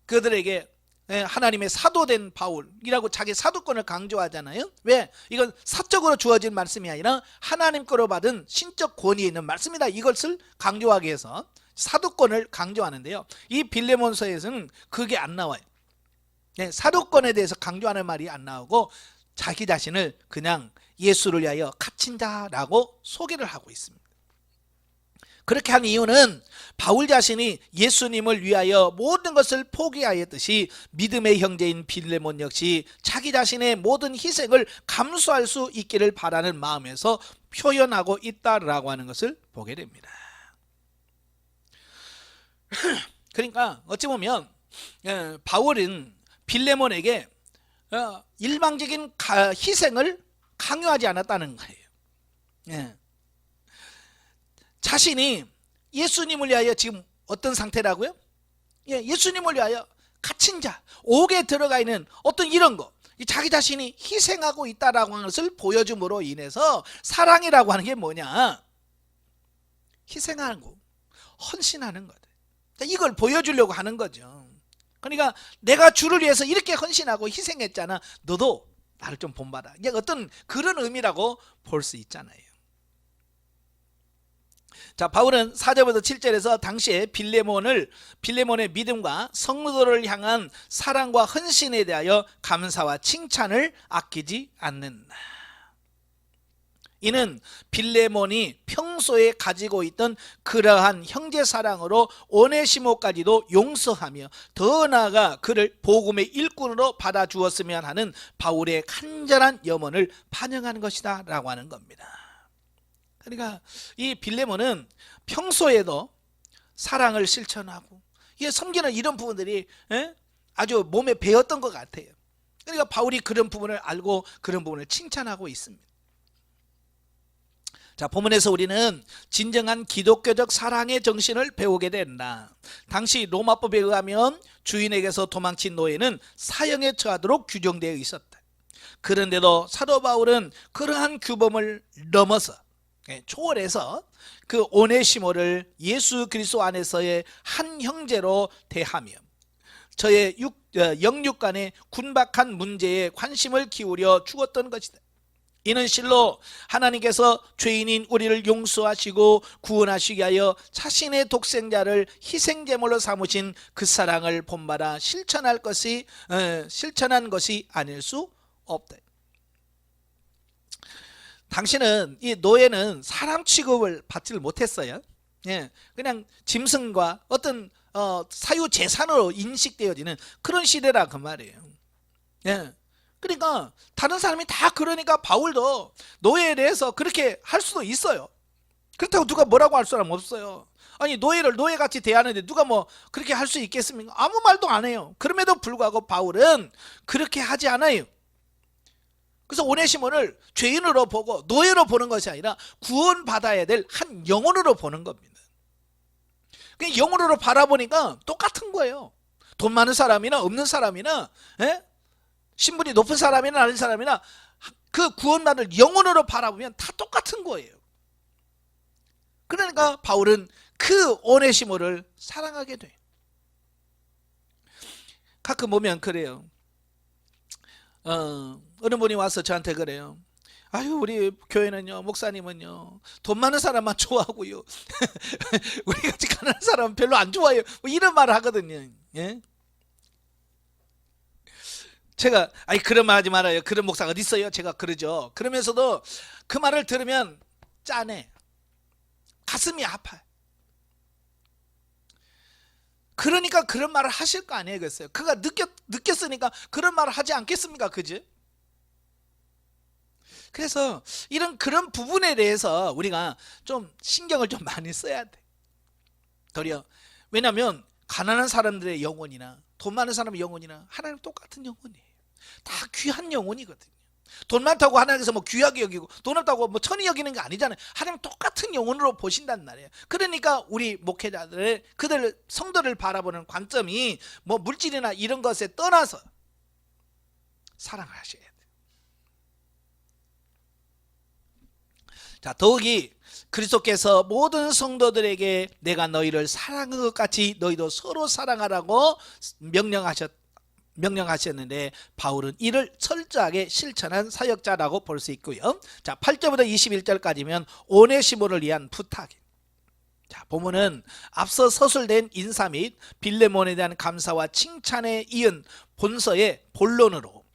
그들에게 하나님의 사도된 바울이라고 자기 사도권을 강조하잖아요. 왜? 이건 사적으로 주어진 말씀이 아니라 하나님 거로 받은 신적 권위에 있는 말씀이다, 이것을 강조하기 위해서 사도권을 강조하는데요. 이 빌레몬서에서는 그게 안 나와요. 사도권에 대해서 강조하는 말이 안 나오고 자기 자신을 그냥 예수를 위하여 갇힌 자라고 소개를 하고 있습니다. 그렇게 한 이유는 바울 자신이 예수님을 위하여 모든 것을 포기하였듯이 믿음의 형제인 빌레몬 역시 자기 자신의 모든 희생을 감수할 수 있기를 바라는 마음에서 표현하고 있다라고 하는 것을 보게 됩니다. 그러니까 어찌 보면 바울은 빌레몬에게 일방적인 희생을 강요하지 않았다는 거예요. 자신이 예수님을 위하여 지금 어떤 상태라고요? 예수님을 위하여 갇힌 자, 옥에 들어가 있는 어떤 이런 거, 자기 자신이 희생하고 있다라고 하는 것을 보여줌으로 인해서 사랑이라고 하는 게 뭐냐? 희생하는 거, 헌신하는 거다. 이걸 보여주려고 하는 거죠. 그러니까 내가 주를 위해서 이렇게 헌신하고 희생했잖아, 너도 나를 좀 본받아, 이게 어떤 그런 의미라고 볼 수 있잖아요. 자, 바울은 4절부터 7절에서 당시에 빌레몬의 믿음과 성도를 향한 사랑과 헌신에 대하여 감사와 칭찬을 아끼지 않는다. 이는 빌레몬이 평소에 가지고 있던 그러한 형제 사랑으로 오네시모까지도 용서하며 더 나아가 그를 복음의 일꾼으로 받아주었으면 하는 바울의 간절한 염원을 반영하는 것이다 라고 하는 겁니다. 그러니까 이 빌레몬은 평소에도 사랑을 실천하고 섬기는 이런 부분들이 아주 몸에 배었던 것 같아요. 그러니까 바울이 그런 부분을 알고 그런 부분을 칭찬하고 있습니다. 자, 본문에서 우리는 진정한 기독교적 사랑의 정신을 배우게 된다. 당시 로마법에 의하면 주인에게서 도망친 노예는 사형에 처하도록 규정되어 있었다. 그런데도 사도 바울은 그러한 규범을 넘어서 초월해서 그 오네시모를 예수 그리스도 안에서의 한 형제로 대하며 저의 영육 간의 군박한 문제에 관심을 기울여 주었던 것이다. 이는 실로 하나님께서 죄인인 우리를 용서하시고 구원하시기 위하여 자신의 독생자를 희생제물로 삼으신 그 사랑을 본받아 실천한 것이 아닐 수 없다. 당신은, 이 노예는 사람 취급을 받지를 못했어요. 그냥 짐승과 어떤 사유재산으로 인식되어지는 그런 시대라 그 말이에요. 그러니까 다른 사람이 다 그러니까 바울도 노예에 대해서 그렇게 할 수도 있어요. 그렇다고 누가 뭐라고 할 사람 없어요. 아니 노예를 노예같이 대하는데 누가 뭐 그렇게 할 수 있겠습니까? 아무 말도 안 해요. 그럼에도 불구하고 바울은 그렇게 하지 않아요. 그래서 오네시모를 죄인으로 보고 노예로 보는 것이 아니라 구원받아야 될 한 영혼으로 보는 겁니다. 영혼으로 바라보니까 똑같은 거예요. 돈 많은 사람이나 없는 사람이나 신분이 높은 사람이나 낮은 사람이나 그 구원받을 영혼으로 바라보면 다 똑같은 거예요. 그러니까 바울은 그 오네시모를 사랑하게 돼요. 가끔 보면 그래요. 어느 분이 와서 저한테 그래요. 아유 우리 교회는요 목사님은요 돈 많은 사람만 좋아하고요 우리같이 가난한 사람은 별로 안 좋아해요. 뭐 이런 말을 하거든요. 예? 제가 아니 그런 말 하지 말아요. 그런 목사가 어디 있어요? 제가 그러죠. 그러면서도 그 말을 들으면 짠해. 가슴이 아파요. 그러니까 그런 말을 하실 거 아니에요. 그랬어요. 그가 느꼈으니까 그런 말을 하지 않겠습니까? 그지? 그래서 그런 부분에 대해서 우리가 좀 신경을 좀 많이 써야 돼. 도리어 왜냐하면 가난한 사람들의 영혼이나 돈 많은 사람의 영혼이나 하나님 똑같은 영혼이에요. 다 귀한 영혼이거든요. 돈 많다고 하나님께서 뭐 귀하게 여기고 돈 없다고 뭐 천히 여기는 게 아니잖아요. 하나님 똑같은 영혼으로 보신단 말이에요. 그러니까 우리 목회자들 그들 성도를 바라보는 관점이 뭐 물질이나 이런 것에 떠나서 사랑을 하셔야 돼요. 자, 더욱이 그리스도께서 모든 성도들에게 내가 너희를 사랑한 것 같이 너희도 서로 사랑하라고 명령하셨는데 바울은 이를 철저하게 실천한 사역자라고 볼 수 있고요. 자, 8절부터 21절까지면 오네시모를 위한 부탁이에요. 자, 보면은 앞서 서술된 인사 및 빌레몬에 대한 감사와 칭찬에 이은 본서의 본론으로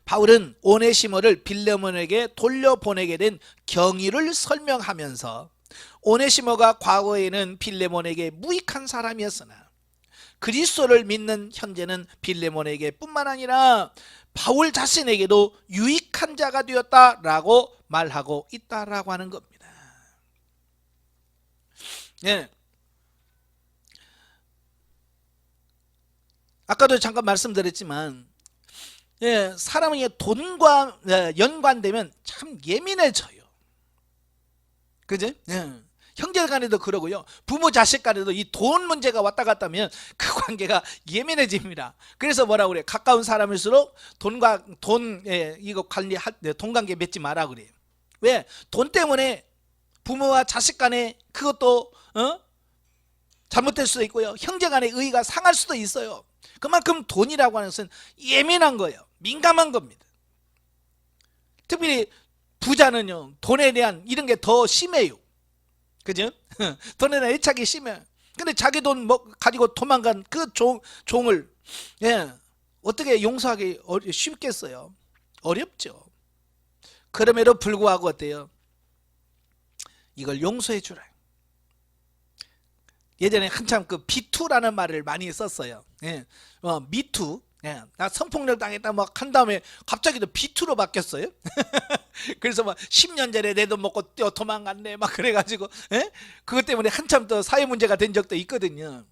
바울은 오네시모를 빌레몬에게 돌려보내게 된 경위를 설명하면서 오네시모가 과거에는 빌레몬에게 무익한 사람이었으나 그리스도를 믿는 현재는 빌레몬에게 뿐만 아니라 바울 자신에게도 유익한 자가 되었다라고 말하고 있다라고 하는 겁니다. 예. 아까도 잠깐 말씀드렸지만 사람이 돈과 연관되면 참 예민해져요. 그지? 형제 간에도 그러고요. 부모 자식 간에도 이 돈 문제가 왔다 갔다 하면 그 관계가 예민해집니다. 그래서 뭐라고 그래요? 가까운 사람일수록 돈 이거 관리할 때 돈 관계 맺지 마라 그래요. 왜? 돈 때문에 부모와 자식 간에 그것도 잘못될 수도 있고요. 형제 간의 의의가 상할 수도 있어요. 그만큼 돈이라고 하는 것은 예민한 거예요. 민감한 겁니다. 특별히 부자는요 돈에 대한 이런 게 더 심해요. 그죠? 돈에 대한 애착이 심해요. 근데 자기 돈 가지고 도망간 그 종을 어떻게 용서하기 쉽겠어요? 어렵죠. 그럼에도 불구하고 어때요? 이걸 용서해 주라. 예전에 한참 그 비투라는 말을 많이 썼어요. 미투. 나 성폭력 당했다 막 한 다음에 갑자기 또 비투로 바뀌었어요. 그래서 막 10년 전에 내 돈 먹고 뛰어 도망갔네 막 그래가지고 그것 때문에 한참 또 사회 문제가 된 적도 있거든요.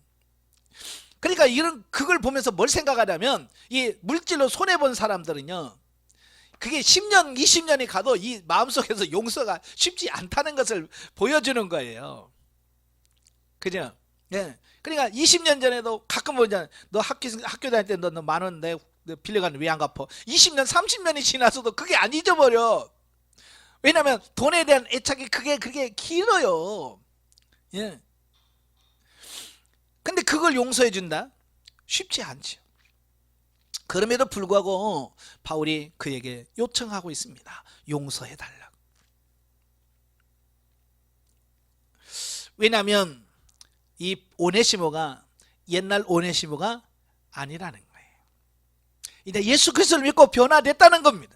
그러니까 그걸 보면서 뭘 생각하냐면 이 물질로 손해본 사람들은요 그게 10년 20년이 가도 이 마음속에서 용서가 쉽지 않다는 것을 보여주는 거예요. 그죠? 그러니까 20년 전에도 가끔 보잖아요. 너 학교 다닐 때 너 만 원 내 빌려갔는데 왜 안 갚아? 20년 30년이 지나서도 그게 안 잊어버려. 왜냐하면 돈에 대한 애착이 그게 길어요. 근데 그걸 용서해 준다? 쉽지 않죠. 그럼에도 불구하고 바울이 그에게 요청하고 있습니다. 용서해 달라고. 왜냐하면 이 오네시모가 옛날 오네시모가 아니라는 거예요. 이제 예수 그리스도를 믿고 변화됐다는 겁니다.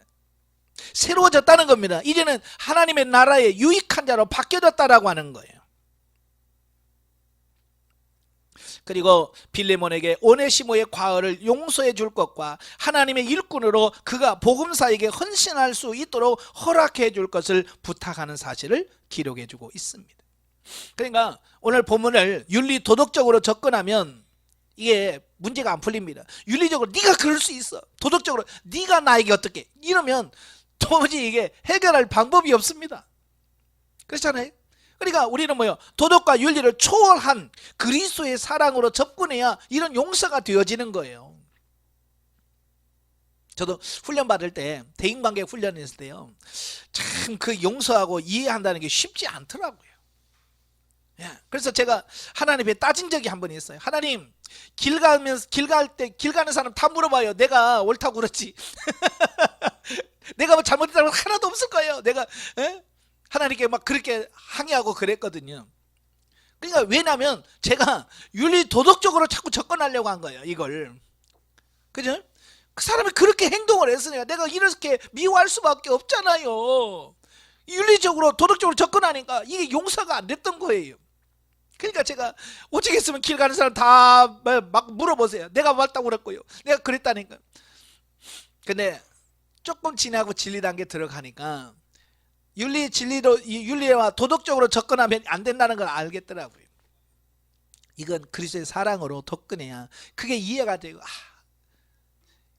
새로워졌다는 겁니다. 이제는 하나님의 나라의 유익한 자로 바뀌어졌다라고 하는 거예요. 그리고 빌레몬에게 오네시모의 과거를 용서해 줄 것과 하나님의 일꾼으로 그가 복음사에게 헌신할 수 있도록 허락해 줄 것을 부탁하는 사실을 기록해 주고 있습니다. 그러니까 오늘 본문을 윤리 도덕적으로 접근하면 이게 문제가 안 풀립니다. 윤리적으로 네가 그럴 수 있어, 도덕적으로 네가 나에게 어떻게, 이러면 도무지 이게 해결할 방법이 없습니다. 그렇잖아요. 그러니까 우리는 뭐요? 도덕과 윤리를 초월한 그리스도의 사랑으로 접근해야 이런 용서가 되어지는 거예요. 저도 훈련 받을 때, 대인관계 훈련했을 때요, 참 그 용서하고 이해한다는 게 쉽지 않더라고요. 예, 그래서 제가 하나님께 따진 적이 한 번 있어요. 하나님, 길 가는 사람 다 물어봐요. 내가 옳다고 그렇지. 내가 뭐 잘못했다고 하나도 없을 거예요. 내가 하나님께 막 그렇게 항의하고 그랬거든요. 그러니까 왜냐면 제가 윤리 도덕적으로 자꾸 접근하려고 한 거예요, 이걸. 그죠? 그 사람이 그렇게 행동을 했으니까 내가 이렇게 미워할 수밖에 없잖아요. 윤리적으로 도덕적으로 접근하니까 이게 용서가 안 됐던 거예요. 그러니까 제가 오직 했으면 길 가는 사람 다 막 물어보세요. 내가 맞다고 그랬고요, 내가 그랬다니까. 근데 조금 지나고 진리 단계 들어가니까 윤리와 도덕적으로 접근하면 안 된다는 걸 알겠더라고요. 이건 그리스도의 사랑으로 접근해야 그게 이해가 되고,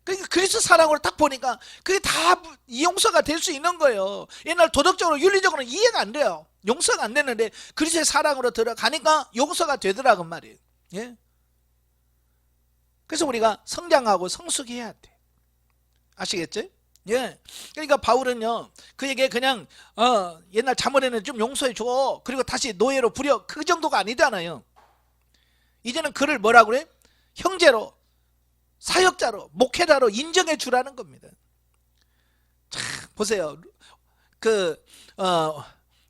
그러니까 그리스도 사랑으로 딱 보니까 그게 다 용서가 될 수 있는 거예요. 옛날 도덕적으로 윤리적으로는 이해가 안 돼요. 용서가 안 되는데 그리스도의 사랑으로 들어가니까 용서가 되더라고 말이에요. 예? 그래서 우리가 성장하고 성숙해야 돼. 아시겠죠? 예. 그러니까 바울은요, 그에게 그냥 옛날 자문에는 좀 용서해 줘, 그리고 다시 노예로 부려, 그 정도가 아니잖아요. 이제는 그를 뭐라고 그래? 형제로, 사역자로, 목회자로 인정해 주라는 겁니다. 참 보세요.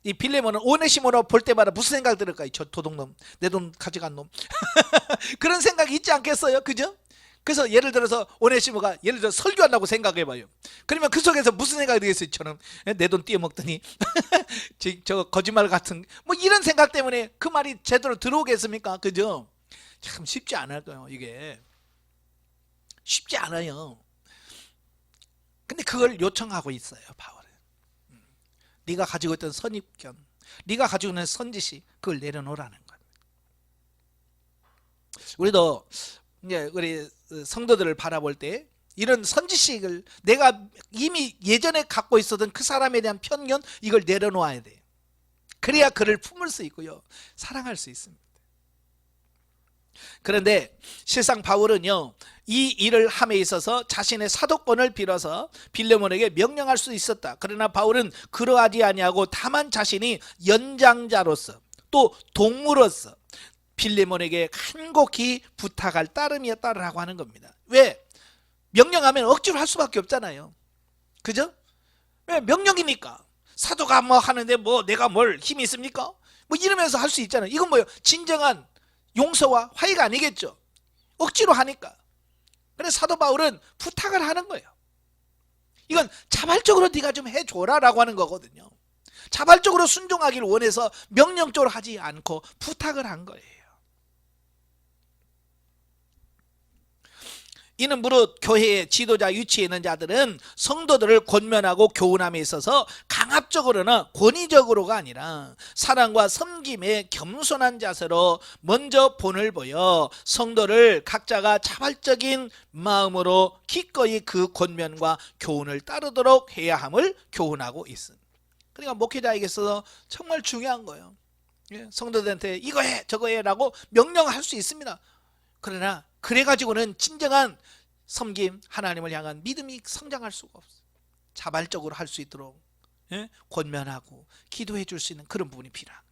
이 빌레몬은 오네시모로 볼 때마다 무슨 생각 들을까요? 저 도둑놈, 내 돈 가져간 놈. 그런 생각이 있지 않겠어요? 그죠? 그래서 예를 들어서 오네시모가 예를 들어 설교한다고 생각해봐요. 그러면 그 속에서 무슨 생각이 되겠어요? 저는 내 돈 띄어먹더니 저 거짓말 같은, 뭐 이런 생각 때문에 그 말이 제대로 들어오겠습니까? 그죠? 참 쉽지 않을 거예요. 이게 쉽지 않아요. 근데 그걸 요청하고 있어요, 바울은. 네가 가지고 있던 선입견, 네가 가지고 있는 선지식, 그걸 내려놓으라는 거예요. 우리도 이제 우리 성도들을 바라볼 때 이런 선지식을, 내가 이미 예전에 갖고 있었던 그 사람에 대한 편견, 이걸 내려놓아야 돼요. 그래야 그를 품을 수 있고요, 사랑할 수 있습니다. 그런데 실상 바울은요, 이 일을 함에 있어서 자신의 사도권을 빌어서 빌레몬에게 명령할 수 있었다. 그러나 바울은 그러하지 아니하고 다만 자신이 연장자로서 또 동무로서 빌레몬에게 간곡히 부탁할 따름이었다라고 하는 겁니다. 왜? 명령하면 억지로 할 수밖에 없잖아요. 그죠? 왜? 명령이니까. 사도가 뭐 하는데 뭐 내가 뭘 힘이 있습니까? 뭐 이러면서 할 수 있잖아요. 이건 뭐예요? 진정한 용서와 화해가 아니겠죠. 억지로 하니까. 그래서 사도 바울은 부탁을 하는 거예요. 이건 자발적으로 네가 좀 해줘라 라고 하는 거거든요. 자발적으로 순종하기를 원해서 명령적으로 하지 않고 부탁을 한 거예요. 이는 무릇 교회의 지도자 위치에 있는 자들은 성도들을 권면하고 교훈함에 있어서 강압적으로나 권위적으로가 아니라 사랑과 섬김의 겸손한 자세로 먼저 본을 보여 성도를 각자가 자발적인 마음으로 기꺼이 그 권면과 교훈을 따르도록 해야 함을 교훈하고 있습니다. 그러니까 목회자에게서 정말 중요한 거예요. 성도들한테 이거 해 저거 해라고 명령할 수 있습니다. 그러나 그래가지고는 진정한 섬김, 하나님을 향한 믿음이 성장할 수가 없어요. 자발적으로 할 수 있도록 권면하고 기도해 줄 수 있는 그런 부분이 필요한 거예요.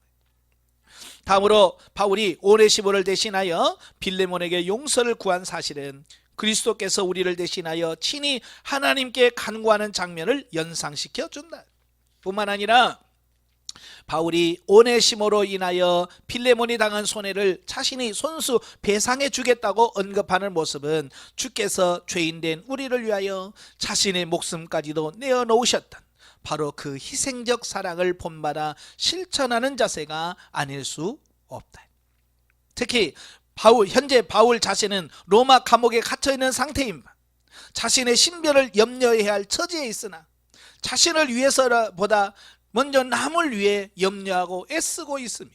다음으로 바울이 오네시모를 대신하여 빌레몬에게 용서를 구한 사실은 그리스도께서 우리를 대신하여 친히 하나님께 간구하는 장면을 연상시켜 준다. 뿐만 아니라 바울이 오네시모로 인하여 빌레몬이 당한 손해를 자신이 손수 배상해 주겠다고 언급하는 모습은 주께서 죄인된 우리를 위하여 자신의 목숨까지도 내어놓으셨던 바로 그 희생적 사랑을 본받아 실천하는 자세가 아닐 수 없다. 특히 현재 바울 자신은 로마 감옥에 갇혀있는 상태입니다. 자신의 신변을 염려해야 할 처지에 있으나 자신을 위해서보다 먼저 남을 위해 염려하고 애쓰고 있으며,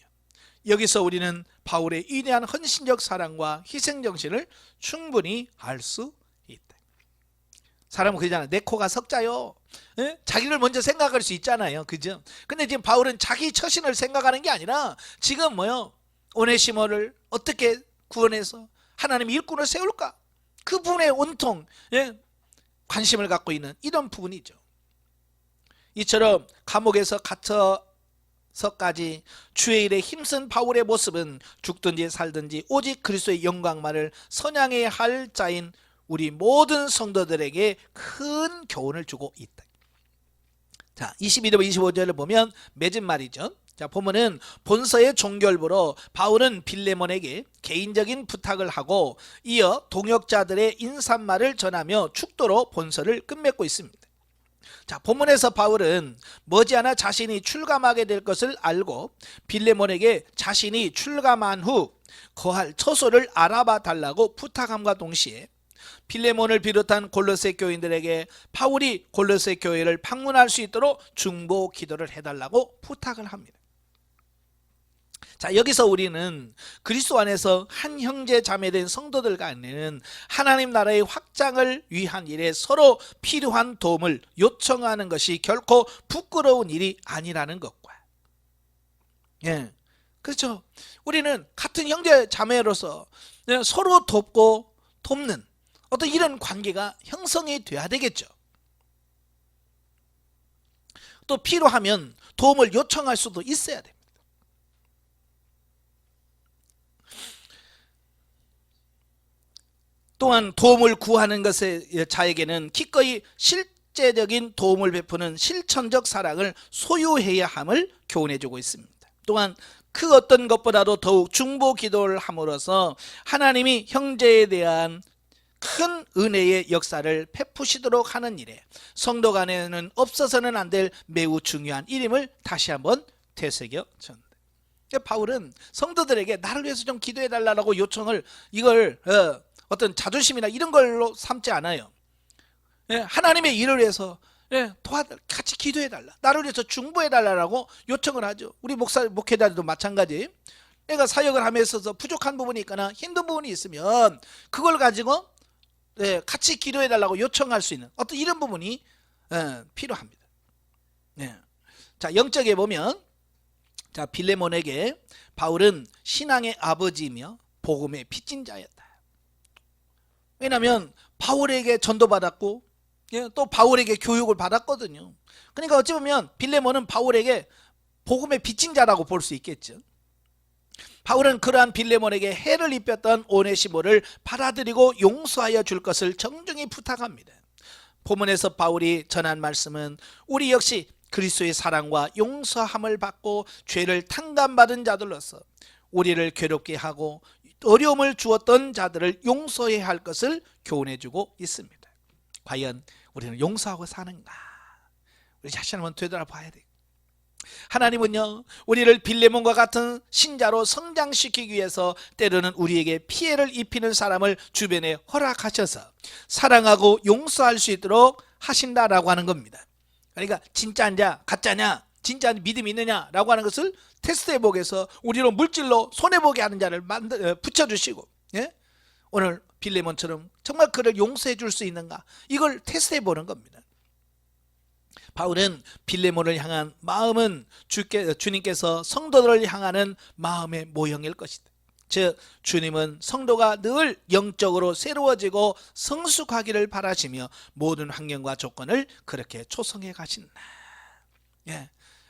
여기서 우리는 바울의 위대한 헌신적 사랑과 희생정신을 충분히 알 수 있다. 사람은 그러잖아요. 내 코가 석자요. 에? 자기를 먼저 생각할 수 있잖아요. 그죠? 근데 지금 바울은 자기 처신을 생각하는 게 아니라 지금 오네시모를 어떻게 구원해서 하나님의 일꾼을 세울까? 그 부분에 온통 관심을 갖고 있는 이런 부분이죠. 이처럼 감옥에서 갇혀서까지 주의 일에 힘쓴 바울의 모습은 죽든지 살든지 오직 그리스도의 영광만을 선양해야 할 자인 우리 모든 성도들에게 큰 교훈을 주고 있다. 자, 21절 25절을 보면 맺은 말이죠. 자, 보면은 본서의 종결부로 바울은 빌레몬에게 개인적인 부탁을 하고 이어 동역자들의 인사말을 전하며 축도로 본서를 끝맺고 있습니다. 자, 본문에서 바울은 머지않아 자신이 출감하게 될 것을 알고 빌레몬에게 자신이 출감한 후 거할 처소를 알아봐 달라고 부탁함과 동시에 빌레몬을 비롯한 골로새 교인들에게 바울이 골로새 교회를 방문할 수 있도록 중보 기도를 해달라고 부탁을 합니다. 자, 여기서 우리는 그리스도 안에서 한 형제 자매된 성도들 간에는 하나님 나라의 확장을 위한 일에 서로 필요한 도움을 요청하는 것이 결코 부끄러운 일이 아니라는 것과, 그렇죠. 우리는 같은 형제 자매로서 서로 돕고 돕는 어떤 이런 관계가 형성이 돼야 되겠죠. 또 필요하면 도움을 요청할 수도 있어야 됩니다. 또한 도움을 구하는 것에 자에게는 기꺼이 실제적인 도움을 베푸는 실천적 사랑을 소유해야 함을 교훈해주고 있습니다. 또한 그 어떤 것보다도 더욱 중보 기도를 함으로써 하나님이 형제에 대한 큰 은혜의 역사를 베푸시도록 하는 일에 성도 간에는 없어서는 안 될 매우 중요한 일임을 다시 한번 되새겨 줬는데, 바울은 성도들에게 나를 위해서 좀 기도해 달라고 요청을 이걸 어떤 자존심이나 이런 걸로 삼지 않아요. 하나님의 일을 위해서 같이 기도해 달라, 나를 위해서 중보해 달라고 요청을 하죠. 우리 목회자들도 마찬가지. 내가 사역을 하면서 부족한 부분이 있거나 힘든 부분이 있으면 그걸 가지고 같이 기도해 달라고 요청할 수 있는 어떤 이런 부분이 필요합니다. 자, 영적에 보면, 자, 빌레몬에게 바울은 신앙의 아버지이며 복음의 빚진 자였다. 왜냐하면 바울에게 전도받았고 또 바울에게 교육을 받았거든요. 그러니까 어찌 보면 빌레몬은 바울에게 복음의 빚진 자라고 볼 수 있겠죠. 바울은 그러한 빌레몬에게 해를 입혔던 오네시모를 받아들이고 용서하여 줄 것을 정중히 부탁합니다. 본문에서 바울이 전한 말씀은 우리 역시 그리스도의 사랑과 용서함을 받고 죄를 탕감받은 자들로서 우리를 괴롭게 하고 어려움을 주었던 자들을 용서해야 할 것을 교훈해주고 있습니다. 과연 우리는 용서하고 사는가? 우리 자신을 한번 되돌아봐야 돼요. 하나님은요, 우리를 빌레몬과 같은 신자로 성장시키기 위해서 때로는 우리에게 피해를 입히는 사람을 주변에 허락하셔서 사랑하고 용서할 수 있도록 하신다라고 하는 겁니다. 그러니까 진짜냐 가짜냐, 진짜 믿음이 있느냐라고 하는 것을 테스트해보기 위해서 우리로 물질로 손해보게 하는 자를 붙여주시고, 오늘 빌레몬처럼 정말 그를 용서해 줄 수 있는가, 이걸 테스트해보는 겁니다. 바울은 빌레몬을 향한 마음은 주님께서 성도들을 향하는 마음의 모형일 것이다. 즉 주님은 성도가 늘 영적으로 새로워지고 성숙하기를 바라시며 모든 환경과 조건을 그렇게 조성해 가신다.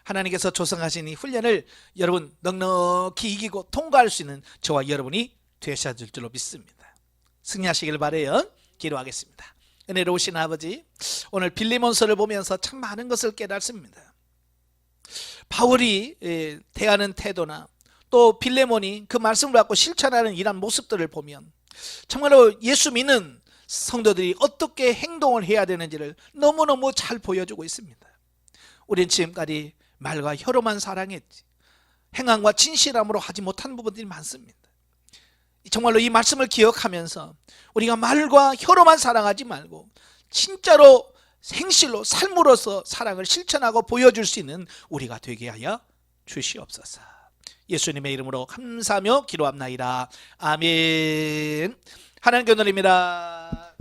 하나님께서 조성하신 이 훈련을 여러분 넉넉히 이기고 통과할 수 있는 저와 여러분이 되셔질 줄로 믿습니다. 승리하시길 바라요. 기도하겠습니다. 은혜로우신 아버지, 오늘 빌레몬서를 보면서 참 많은 것을 깨닫습니다. 바울이 대하는 태도나 또 빌레몬이 그 말씀을 받고 실천하는 이런 모습들을 보면 정말로 예수 믿는 성도들이 어떻게 행동을 해야 되는지를 너무너무 잘 보여주고 있습니다. 우린 지금까지 말과 혀로만 사랑했지 행함과 진실함으로 하지 못한 부분들이 많습니다. 정말로 이 말씀을 기억하면서 우리가 말과 혀로만 사랑하지 말고 진짜로 행실로 삶으로서 사랑을 실천하고 보여줄 수 있는 우리가 되게 하여 주시옵소서. 예수님의 이름으로 감사하며 기도합나이다. 아멘. 하나님께 은혜입니다.